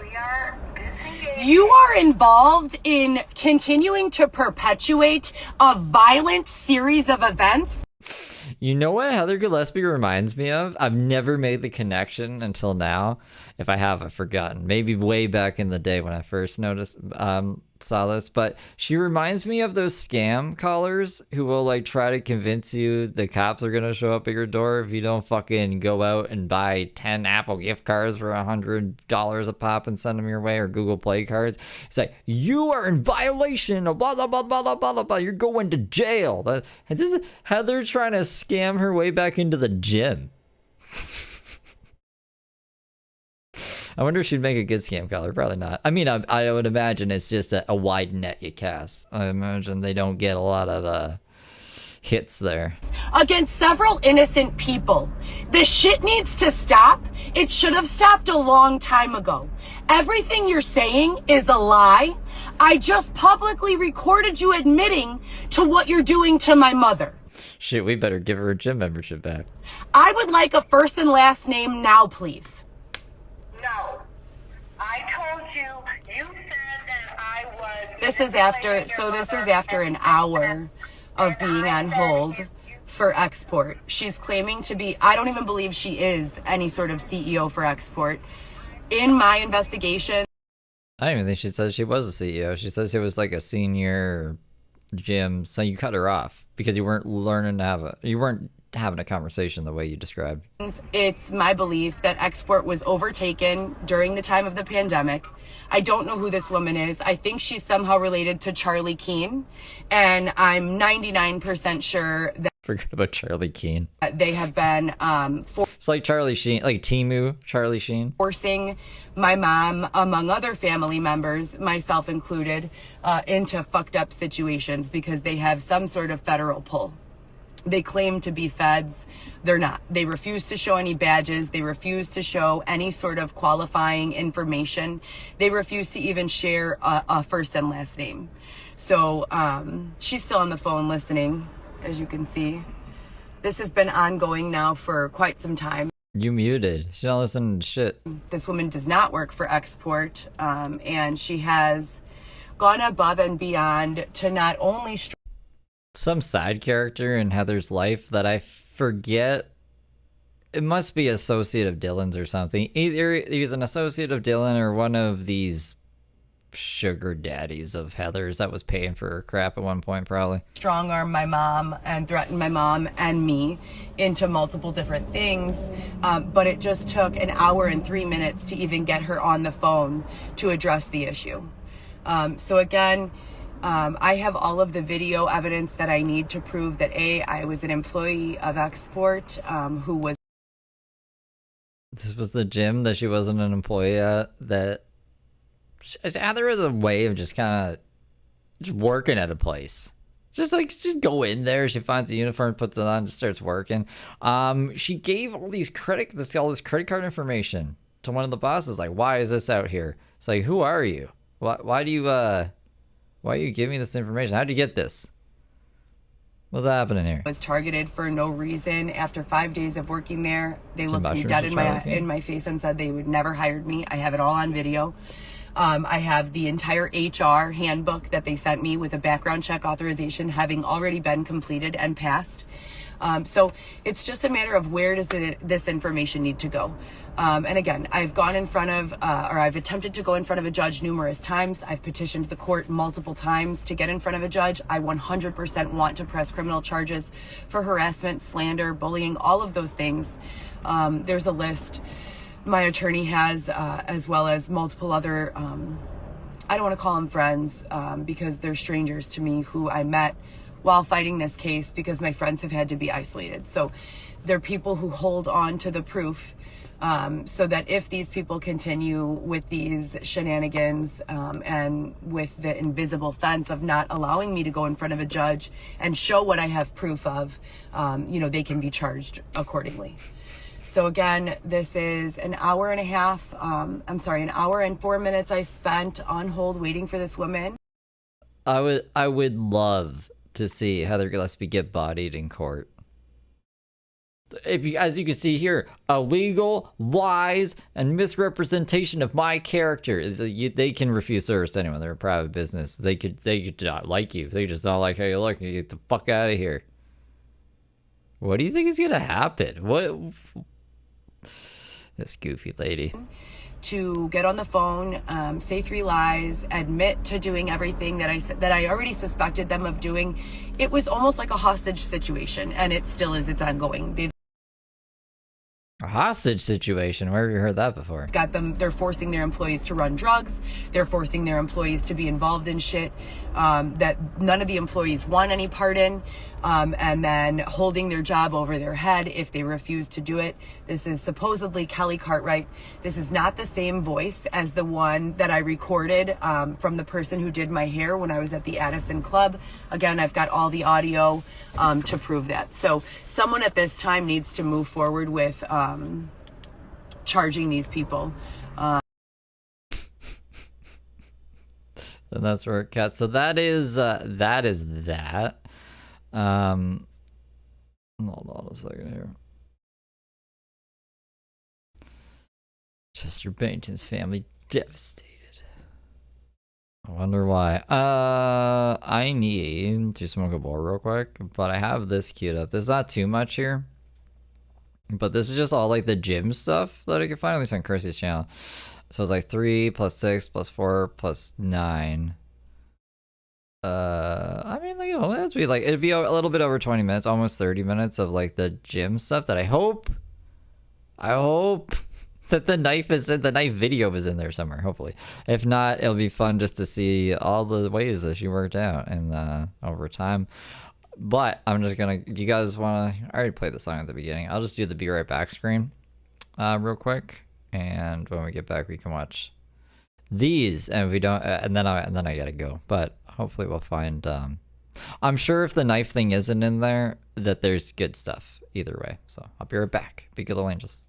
Speaker 16: We are disengaged.
Speaker 5: You are involved in continuing to perpetuate a violent series of events.
Speaker 3: You know what Heather Gillespie reminds me of? I've never made the connection until now. If I have, I've forgotten. Maybe way back in the day when I first saw this. But she reminds me of those scam callers who will like try to convince you the cops are going to show up at your door if you don't fucking go out and buy 10 Apple gift cards for $100 a pop and send them your way, or Google Play cards. It's like, you are in violation of blah, blah, blah, blah, blah, blah, blah. You're going to jail. And this is Heather trying to scam her way back into the gym. I wonder if she'd make a good scam caller. Probably not. I mean, I would imagine it's just a wide net you cast. I imagine they don't get a lot of hits there.
Speaker 5: Against several innocent people. The shit needs to stop. It should have stopped a long time ago. Everything you're saying is a lie. I just publicly recorded you admitting to what you're doing to my mother.
Speaker 3: Shit, we better give her a gym membership back.
Speaker 5: I would like a first and last name now, please.
Speaker 16: No. I told you, you said that I was...
Speaker 5: This is after an hour of being on hold for Export. She's claiming to be, I don't even believe she is any sort of CEO for Export. In my investigation...
Speaker 3: I don't even think she said she was a CEO. She says it was like a senior gym, so you cut her off because you weren't having a conversation the way you described.
Speaker 5: It's my belief that Export was overtaken during the time of the pandemic. I don't know who this woman is. I think she's somehow related to Charlie Keene, and I'm 99% sure that...
Speaker 3: Forget about Charlie Keene.
Speaker 5: They have been...
Speaker 3: it's like Charlie Sheen, like Temu, Charlie Sheen.
Speaker 5: Forcing my mom, among other family members, myself included, into fucked up situations because they have some sort of federal pull. They claim to be feds. They're not. They refuse to show any badges. They refuse to show any sort of qualifying information. They refuse to even share a first and last name. So she's still on the phone listening, as you can see. This has been ongoing now for quite some time.
Speaker 3: You muted. She don't listen to shit.
Speaker 5: This woman does not work for Export, and she has gone above and beyond to not only...
Speaker 3: Some side character in Heather's life that I forget. It must be associate of Dylan's or something. Either he's an associate of Dylan or one of these sugar daddies of Heather's that was paying for her crap at one point, probably.
Speaker 5: Strong arm my mom and threaten my mom and me into multiple different things. But it just took an hour and 3 minutes to even get her on the phone to address the issue. So again, I have all of the video evidence that I need to prove that I was an employee of Export who was.
Speaker 3: This was the gym that she wasn't an employee at. That Heather is a way of just kind of just working at a place. Just go in there. She finds a uniform, puts it on, just starts working. She gave all this credit card information to one of the bosses. Like, why is this out here? It's like, who are you? Why do you give me this information? How'd you get this? What's happening here?
Speaker 5: Was targeted for no reason. After 5 days of working there, they looked me dead in my face and said they would never hired me. I have it all on video. I have the entire HR handbook that they sent me with a background check authorization having already been completed and passed. So it's just a matter of where does this information need to go. And again, I've gone in front of, or I've attempted to go in front of a judge numerous times. I've petitioned the court multiple times to get in front of a judge. I 100% want to press criminal charges for harassment, slander, bullying, all of those things. There's a list my attorney has, as well as multiple other, I don't want to call them friends, because they're strangers to me who I met while fighting this case because my friends have had to be isolated. So they're people who hold on to the proof, so that if these people continue with these shenanigans and with the invisible fence of not allowing me to go in front of a judge and show what I have proof of, they can be charged accordingly. So again, this is an hour and 4 minutes I spent on hold waiting for this woman.
Speaker 3: I would love to see Heather Gillespie get bodied in court. As you can see here, illegal lies and misrepresentation of my character. They can refuse service to anyone. They're a private business. They could not like you. They just not like how you look. You get the fuck out of here. What do you think is gonna happen? What? This goofy lady.
Speaker 5: To get on the phone, say 3 lies, admit to doing everything that I already suspected them of doing. It was almost like a hostage situation, and it still is. It's ongoing.
Speaker 3: A hostage situation? Where have you heard that before?
Speaker 5: They're forcing their employees to run drugs. They're forcing their employees to be involved in shit that none of the employees want any part in, and then holding their job over their head if they refuse to do it. This is supposedly Kelly Cartwright. This is not the same voice as the one that I recorded from the person who did my hair when I was at the Addison Club. Again, I've got all the audio to prove that. So someone at this time needs to move forward with charging these people.
Speaker 3: And that's where it cuts. So that is that. Hold on a second here. Chester Bennington's family devastated. I wonder why. I need to smoke a bowl real quick, but I have this queued up. There's not too much here, but this is just all like the gym stuff that I can find, at least on Kirsty's channel. So it's like 3 + 6 + 4 + 9. I mean, like, it'd be a little bit over 20 minutes, almost 30 minutes of like the gym stuff that I hope that the knife video is in there somewhere, hopefully. If not, it'll be fun just to see all the ways that she worked out and over time. But I'm just gonna, you guys wanna, I already played the song at the beginning. I'll just do the be right back screen real quick. And when we get back, we can watch these, and if we don't, and then I gotta go. But hopefully we'll find. I'm sure if the knife thing isn't in there, that there's good stuff either way. So I'll be right back. Be good, little angels.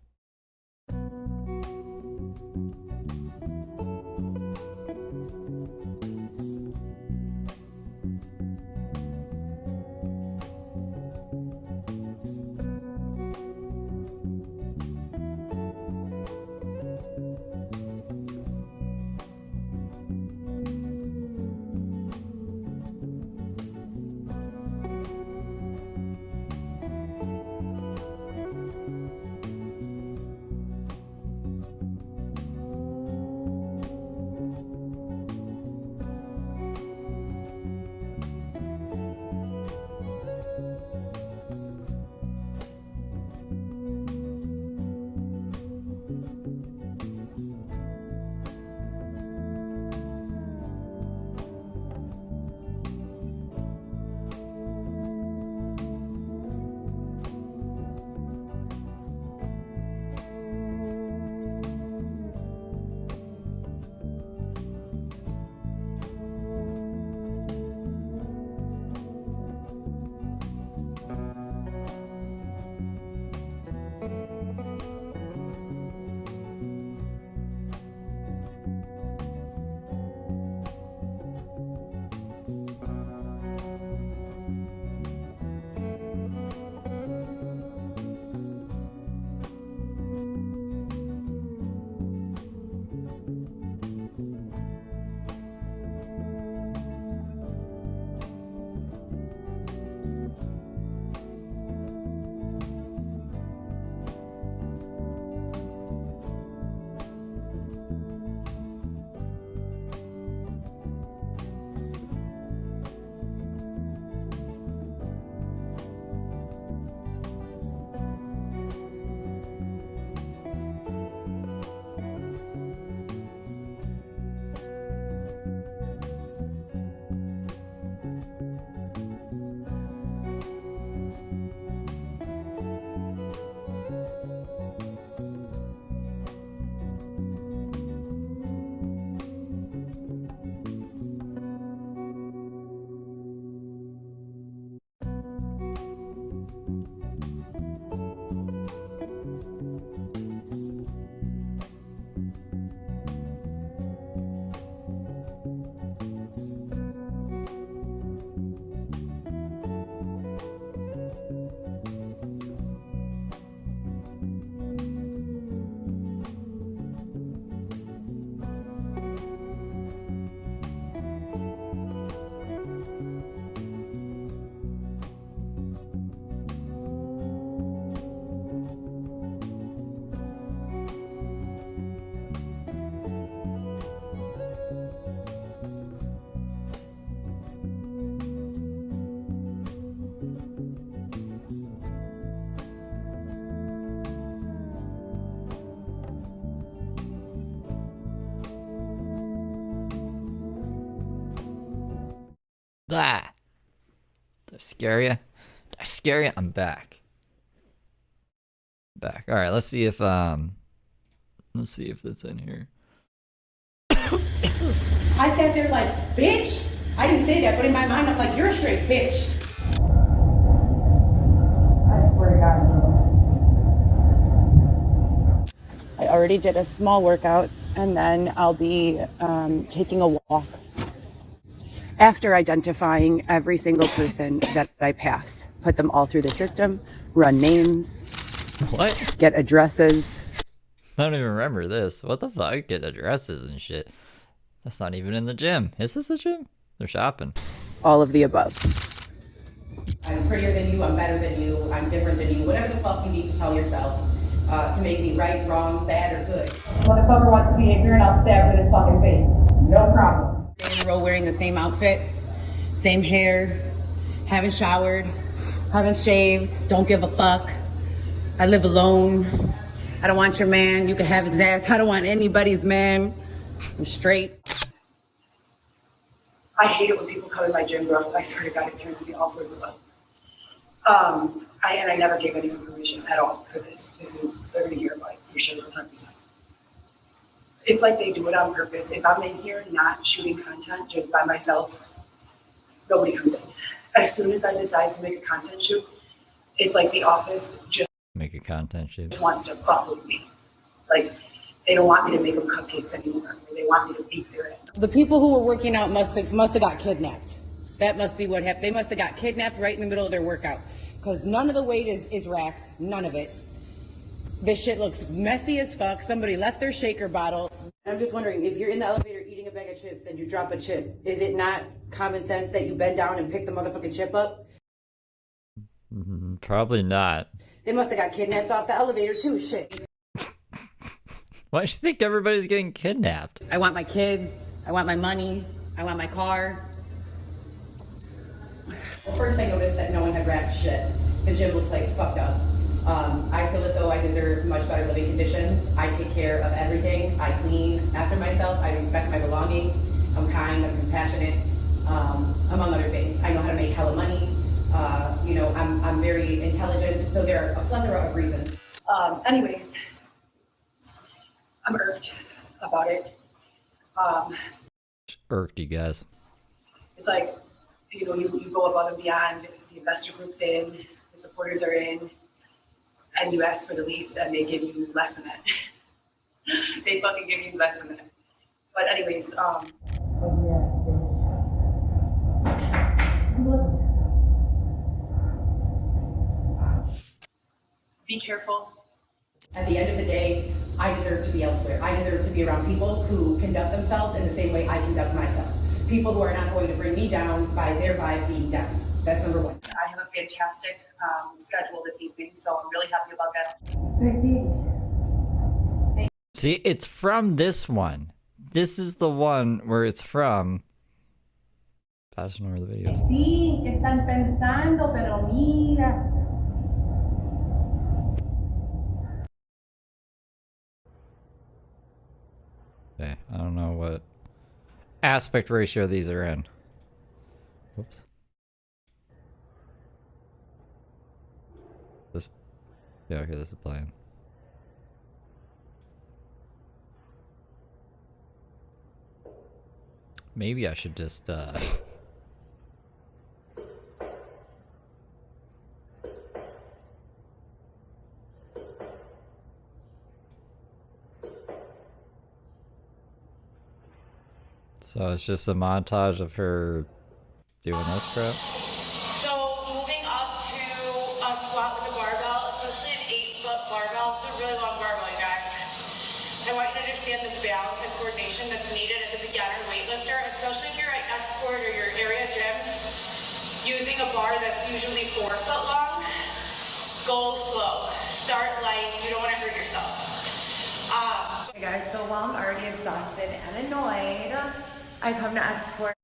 Speaker 3: Ah! Did I scare you? Did I scare you? I'm back. Back. Alright, let's see if it's in here.
Speaker 10: I sat there like, bitch. I didn't say that, but in my mind, I'm like, you're a straight bitch. I swear to God. I already did a small workout, and then I'll be taking a walk after identifying every single person that I pass. Put them all through the system, run names.
Speaker 3: What?
Speaker 10: Get addresses.
Speaker 3: I don't even remember this. What the fuck? Get addresses and shit. That's not even in the gym. Is this the gym? They're shopping.
Speaker 10: All of the above. I'm prettier than you, I'm better than you, I'm different than you, whatever the fuck you need to tell yourself to make me right, wrong, bad, or good.
Speaker 9: Motherfucker wants to be ignorant, I'll stab him in his fucking face. No problem.
Speaker 10: In a row wearing the same outfit, same hair, haven't showered, haven't shaved, don't give a fuck. I live alone. I don't want your man, you can have his ass. I don't want anybody's man. I'm straight.
Speaker 5: I hate it when people come in my gym, bro. I swear to God, it turns me all sorts of love. I never gave anyone permission at all for this. They're gonna hear about it for sure, 100%. It's like they do it on purpose. If I'm in here not shooting content just by myself, nobody comes in. As soon as I decide to make a content shoot, it's like the office just
Speaker 3: Make a content shoot.
Speaker 5: wants to fuck with me. Like, they don't want me to make them cupcakes anymore. They want me to beat their ass.
Speaker 10: The people who were working out must have got kidnapped. That must be what happened. They must have got kidnapped right in the middle of their workout. Because none of the weight is racked. None of it. This shit looks messy as fuck. Somebody left their shaker bottle. I'm just wondering, if you're in the elevator eating a bag of chips and you drop a chip, is it not common sense that you bend down and pick the motherfucking chip up?
Speaker 3: Probably not.
Speaker 10: They must have got kidnapped off the elevator too, shit.
Speaker 3: Why do you think everybody's getting kidnapped?
Speaker 10: I want my kids. I want my money. I want my car. Well, first I noticed that no one had wrapped shit. The gym looks like fucked up. I feel as though I deserve much better living conditions. I take care of everything. I clean after myself. I respect my belongings. I'm kind. I'm compassionate, among other things. I know how to make hella money. I'm very intelligent. So there are a plethora of reasons.
Speaker 5: Anyways, I'm irked about it.
Speaker 3: Irked, you guys.
Speaker 5: It's like, you go above and beyond. The investor group's in, the supporters are in, and you ask for the least, and they give you less than that. They fucking give you less than that. But anyways, be careful.
Speaker 10: At the end of the day, I deserve to be elsewhere. I deserve to be around people who conduct themselves in the same way I conduct myself. People who are not going to bring me down by their vibe being down. That's number one.
Speaker 5: I have a fantastic schedule this evening, so I'm really happy about that.
Speaker 3: See, it's from this one. This is the one where it's from. Passing over the videos.
Speaker 9: Sí, que están pensando, pero mira.
Speaker 3: Okay, I don't know what aspect ratio these are in. Whoops. This. Yeah, okay, this is playing. Maybe I should just So it's just a montage of her doing this crap.
Speaker 17: So moving up to a squat with a barbell, especially an 8-foot barbell, it's a really long barbell, you guys. I want you to understand the balance and coordination that's needed as a beginner weightlifter, especially if you're at Export or your area gym, using a bar that's usually 4 foot long. Go slow. Start light. You don't want to hurt yourself.
Speaker 18: Hey guys, so while I'm already exhausted and annoyed, I come to Export.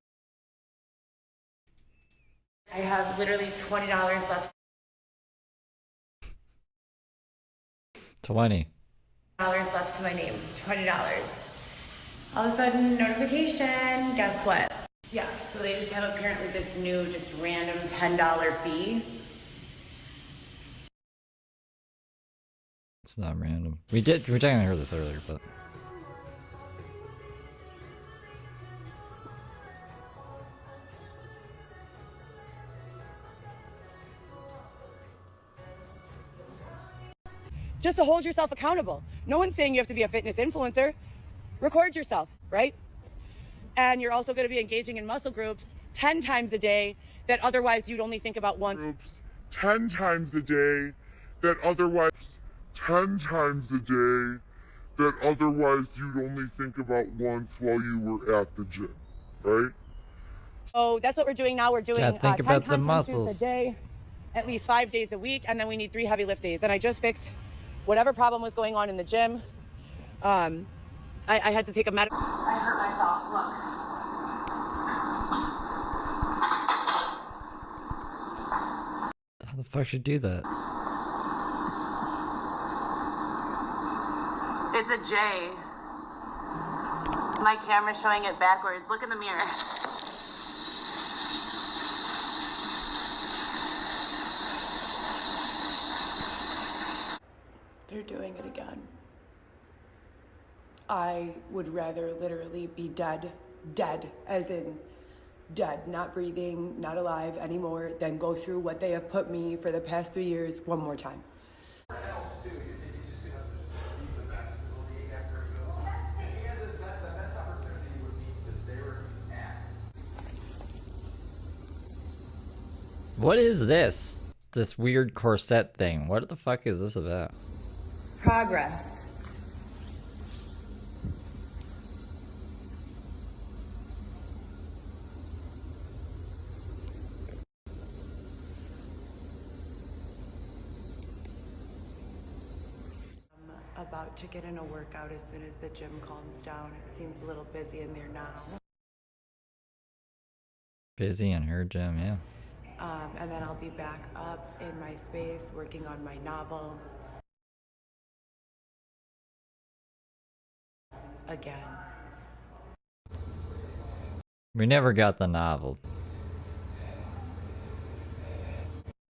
Speaker 18: I have literally $20 left.
Speaker 3: 20.
Speaker 18: Left to my name. $20. All of a sudden, notification. Guess what?
Speaker 5: Yeah, so they just have apparently this new, just random $10 fee.
Speaker 3: It's not random. We technically heard this earlier, but
Speaker 9: just to hold yourself accountable. No one's saying you have to be a fitness influencer. Record yourself, right? And you're also going to be engaging in muscle groups 10 times a day that otherwise you'd only think about once.
Speaker 19: Groups 10 times a day that otherwise 10 times a day that otherwise you'd only think about once while you were at the gym, right?
Speaker 9: So that's what we're doing now. We're doing
Speaker 3: think
Speaker 9: 10
Speaker 3: about the
Speaker 9: compound movements
Speaker 3: muscles.
Speaker 9: a day, at least 5 days a week, and then we need 3 heavy lift days. And I just fixed whatever problem was going on in the gym. I had to take a medical.
Speaker 10: I hurt myself. Look.
Speaker 3: how the fuck should do that?
Speaker 10: It's a J. My camera's showing it backwards. Look in the mirror.
Speaker 5: They're doing it again. I would rather literally be dead, as in dead, not breathing, not alive anymore, than go through what they have put me for the past 3 years one more time.
Speaker 3: What is this? This weird corset thing. What the fuck is this about?
Speaker 5: Progress. I'm about to get in a workout as soon as the gym calms down. It seems a little busy in there now.
Speaker 3: Busy in her gym, yeah.
Speaker 5: And then I'll be back up in my space working on my novel. Again.
Speaker 3: We never got the novel.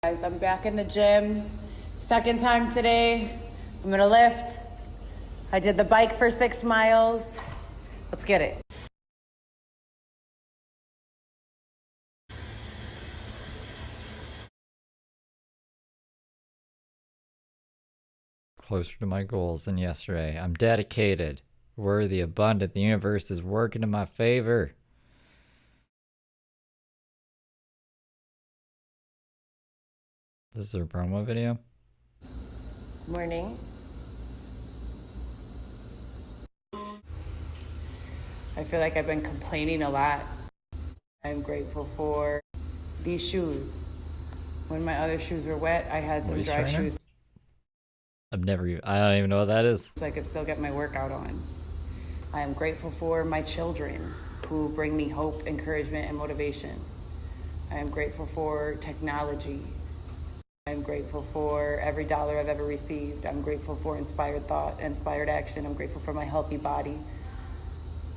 Speaker 5: Guys, I'm back in the gym. Second time today. I'm gonna lift. I did the bike for 6 miles. Let's get it.
Speaker 3: Closer to my goals than yesterday. I'm dedicated, worthy, abundant. The universe is working in my favor. This is a promo video.
Speaker 5: Morning. I feel like I've been complaining a lot. I'm grateful for these shoes. When my other shoes were wet, I had some dry shoes.
Speaker 3: I don't even know what that is.
Speaker 5: So I could still get my workout on. I am grateful for my children who bring me hope, encouragement, and motivation. I am grateful for technology. I'm grateful for every dollar I've ever received. I'm grateful for inspired thought, inspired action. I'm grateful for my healthy body.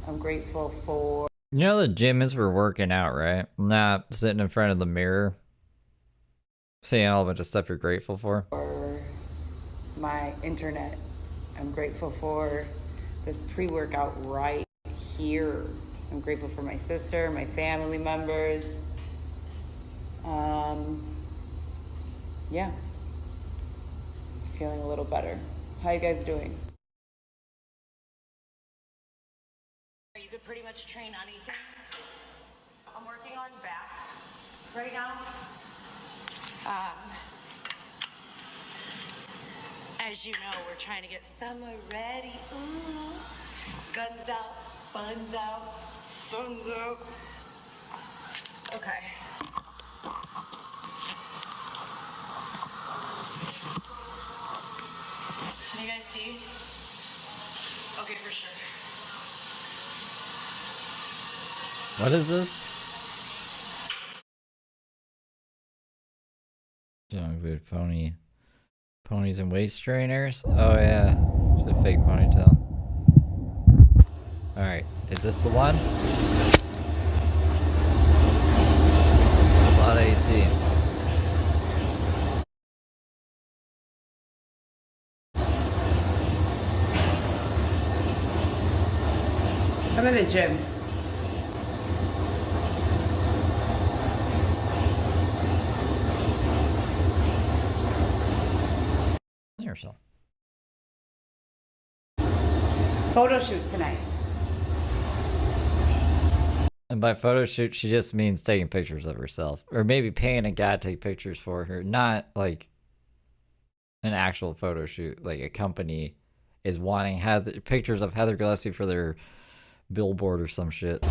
Speaker 5: I'm grateful for...
Speaker 3: You know the gym is for working out, right? Not sitting in front of the mirror saying all a bunch of stuff you're grateful for.
Speaker 5: My internet. I'm grateful for this pre-workout right here. I'm grateful for my sister, my family members. Yeah. Feeling a little better. How you guys doing? You could pretty much train anything. I'm working on back right now. As you know, we're trying to get summer ready. Ooh. Guns out, buns out, sun's out. Okay. Can you guys see? Okay, for sure.
Speaker 3: What is this? Don't include ponies and waist trainers. Oh yeah, it's a fake ponytail. All right, is this the one? DC.
Speaker 5: I'm in the gym.
Speaker 3: Yourself.
Speaker 5: Photo shoot tonight.
Speaker 3: And by photo shoot, she just means taking pictures of herself. Or maybe paying a guy to take pictures for her. Not like an actual photo shoot. Like a company is wanting pictures of Heather Gillespie for their billboard or some shit.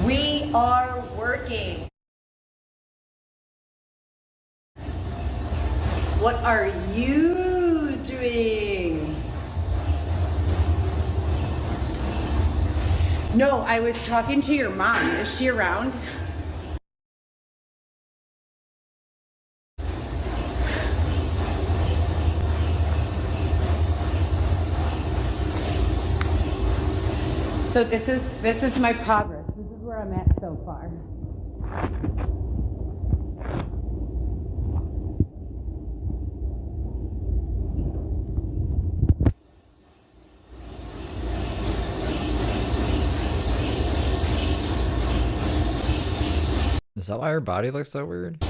Speaker 9: We are working. What are you doing? No, I was talking to your mom. Is she around? So this is my progress. This is where I'm at so far.
Speaker 3: Is that why her body looks so weird?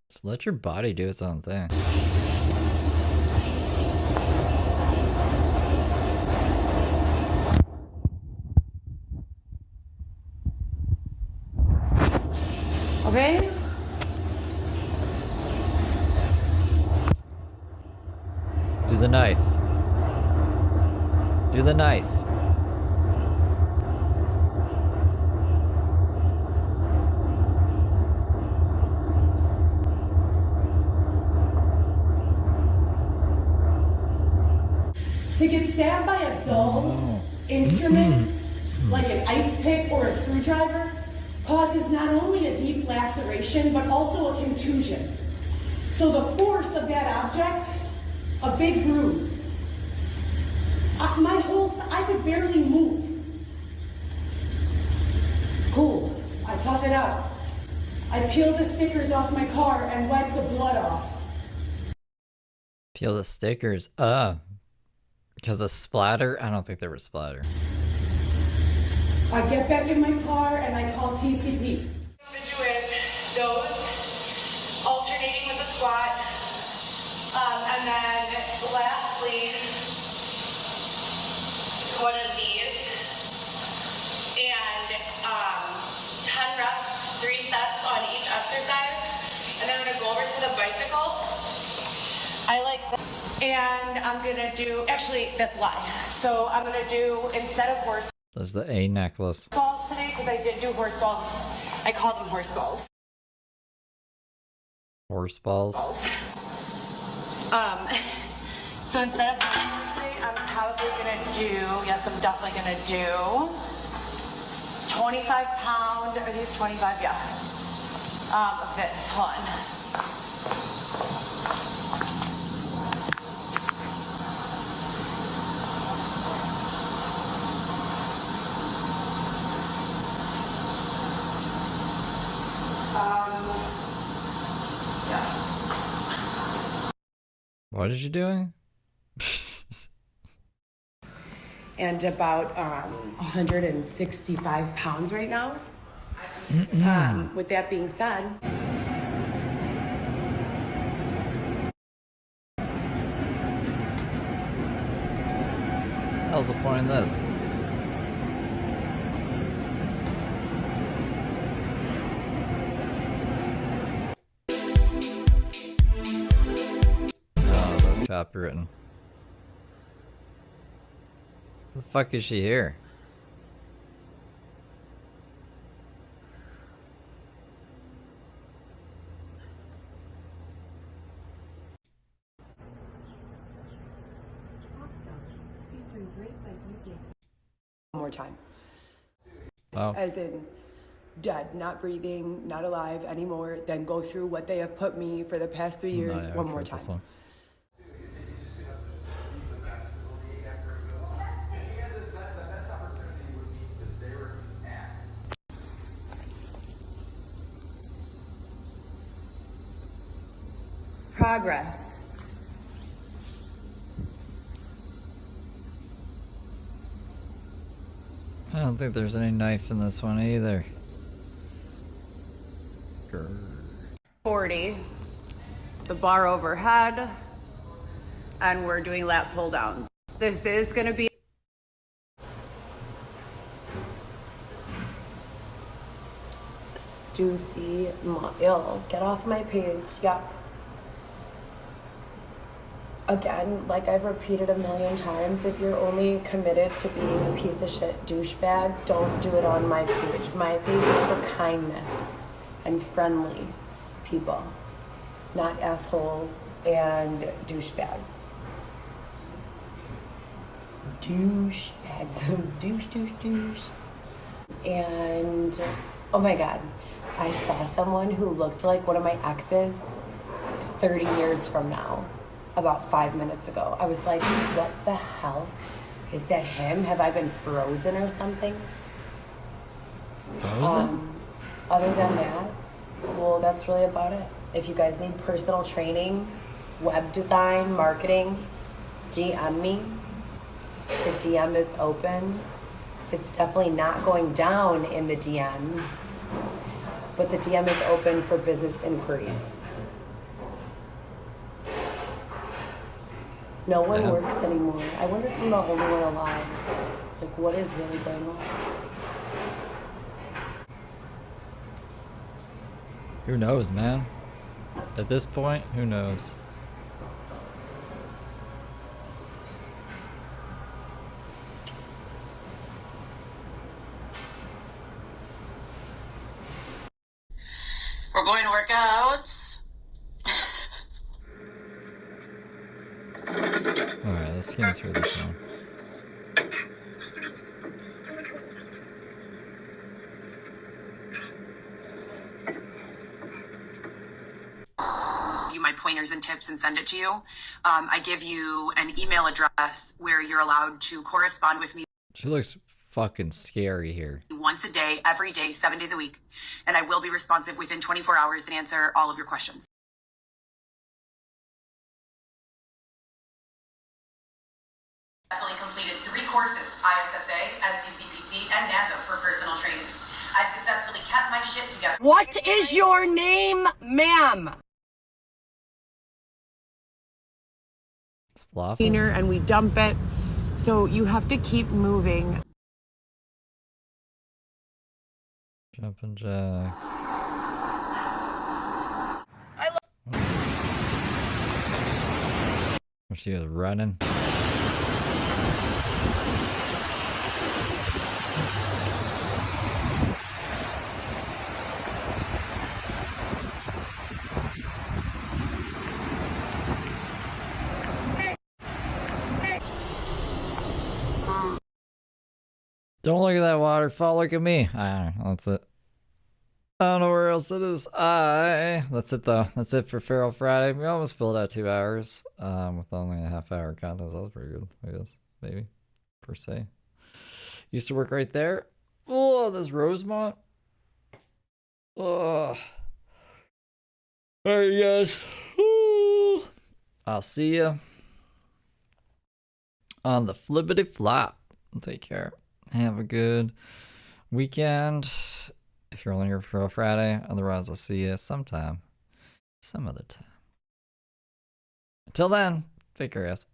Speaker 3: Just let your body do its own thing.
Speaker 5: Okay?
Speaker 3: Do the knife. Do the knife.
Speaker 9: To get stabbed by a dull instrument, like an ice pick or a screwdriver, causes not only a deep laceration, but also a contusion. So the force of that object, a big bruise. I could barely move. Cool, I tough it out. I peeled the stickers off my car and wiped the blood off.
Speaker 3: Peel the stickers. Because of splatter? I don't think there was splatter.
Speaker 9: I get back in my car and I call TCP.
Speaker 17: I'm gonna do is those alternating with the squat, and then lastly one of these, and 10 reps, 3 sets on each exercise, and then I'm gonna go over to the bicycle. I like that. And I'm gonna do, actually that's a lie. So I'm gonna do, instead of horse
Speaker 3: That's the A necklace.
Speaker 17: balls today, because I did do horse balls. I call them horse balls.
Speaker 3: Horse balls.
Speaker 17: So instead of horse today, I'm probably gonna do, yes, I'm definitely gonna do 25 pound, are these 25? Yeah. Of this, hold on.
Speaker 3: What is she doing?
Speaker 9: And about 165 pounds right now. With that being said,
Speaker 3: How's the point in this? Oh, that's copywritten. The fuck is she here?
Speaker 9: one more time.
Speaker 3: Oh.
Speaker 9: As in, dead, not breathing, not alive anymore, then go through what they have put me for the past 3 years
Speaker 3: No, yeah,
Speaker 9: one
Speaker 3: I've
Speaker 9: more
Speaker 3: heard this
Speaker 9: time.
Speaker 3: one.
Speaker 18: progress.
Speaker 3: I don't think there's any knife in this one either.
Speaker 5: 40, the bar overhead, and we're doing lat pull downs. This is going to be
Speaker 18: Juicy, ill. Get off my page. Yuck. Again, like I've repeated a million times, if you're only committed to being a piece of shit douchebag, don't do it on my page. My page is for kindness and friendly people, not assholes and douchebags. Douchebags. douche. And, oh my God, I saw someone who looked like one of my exes 30 years from now, about 5 minutes ago. I was like, what the hell? Is that him? Have I been frozen or something?
Speaker 3: Frozen?
Speaker 18: Other than that, well, that's really about it. If you guys need personal training, web design, marketing, DM me. The DM is open. It's definitely not going down in the DM, but the DM is open for business inquiries. No one works anymore. I wonder if I'm the only one alive. Like, what is really going on?
Speaker 3: Who knows, man? At this point, who knows?
Speaker 10: We're going to work out.
Speaker 3: Alright, let's skim through this one.
Speaker 10: You my pointers and tips and send it to you. I give you an email address where you're allowed to correspond with me
Speaker 3: She looks fucking scary here.
Speaker 10: once a day, every day, 7 days a week, and I will be responsive within 24 hours and answer all of your questions. Successfully completed 3 courses, ISSA, NCCPT, and NASA for personal training. I've successfully kept my shit together.
Speaker 9: What is your name, ma'am?
Speaker 5: Cleaner, and we dump it. So you have to keep moving.
Speaker 3: Jumping jacks. Where she is running. Don't look at that waterfall, look at me. That's it. I don't know where else it is. That's it though. That's it for Feral Friday. We almost filled out 2 hours with only a half-hour contest. That was pretty good, I guess. Maybe, per se. Used to work right there. Oh, this Rosemont. Oh. Alright, guys. Ooh. I'll see you on the flippity flop. Take care. Have a good weekend. If you're only here for a Friday, otherwise I'll see you sometime, some other time. Until then, take care, guys.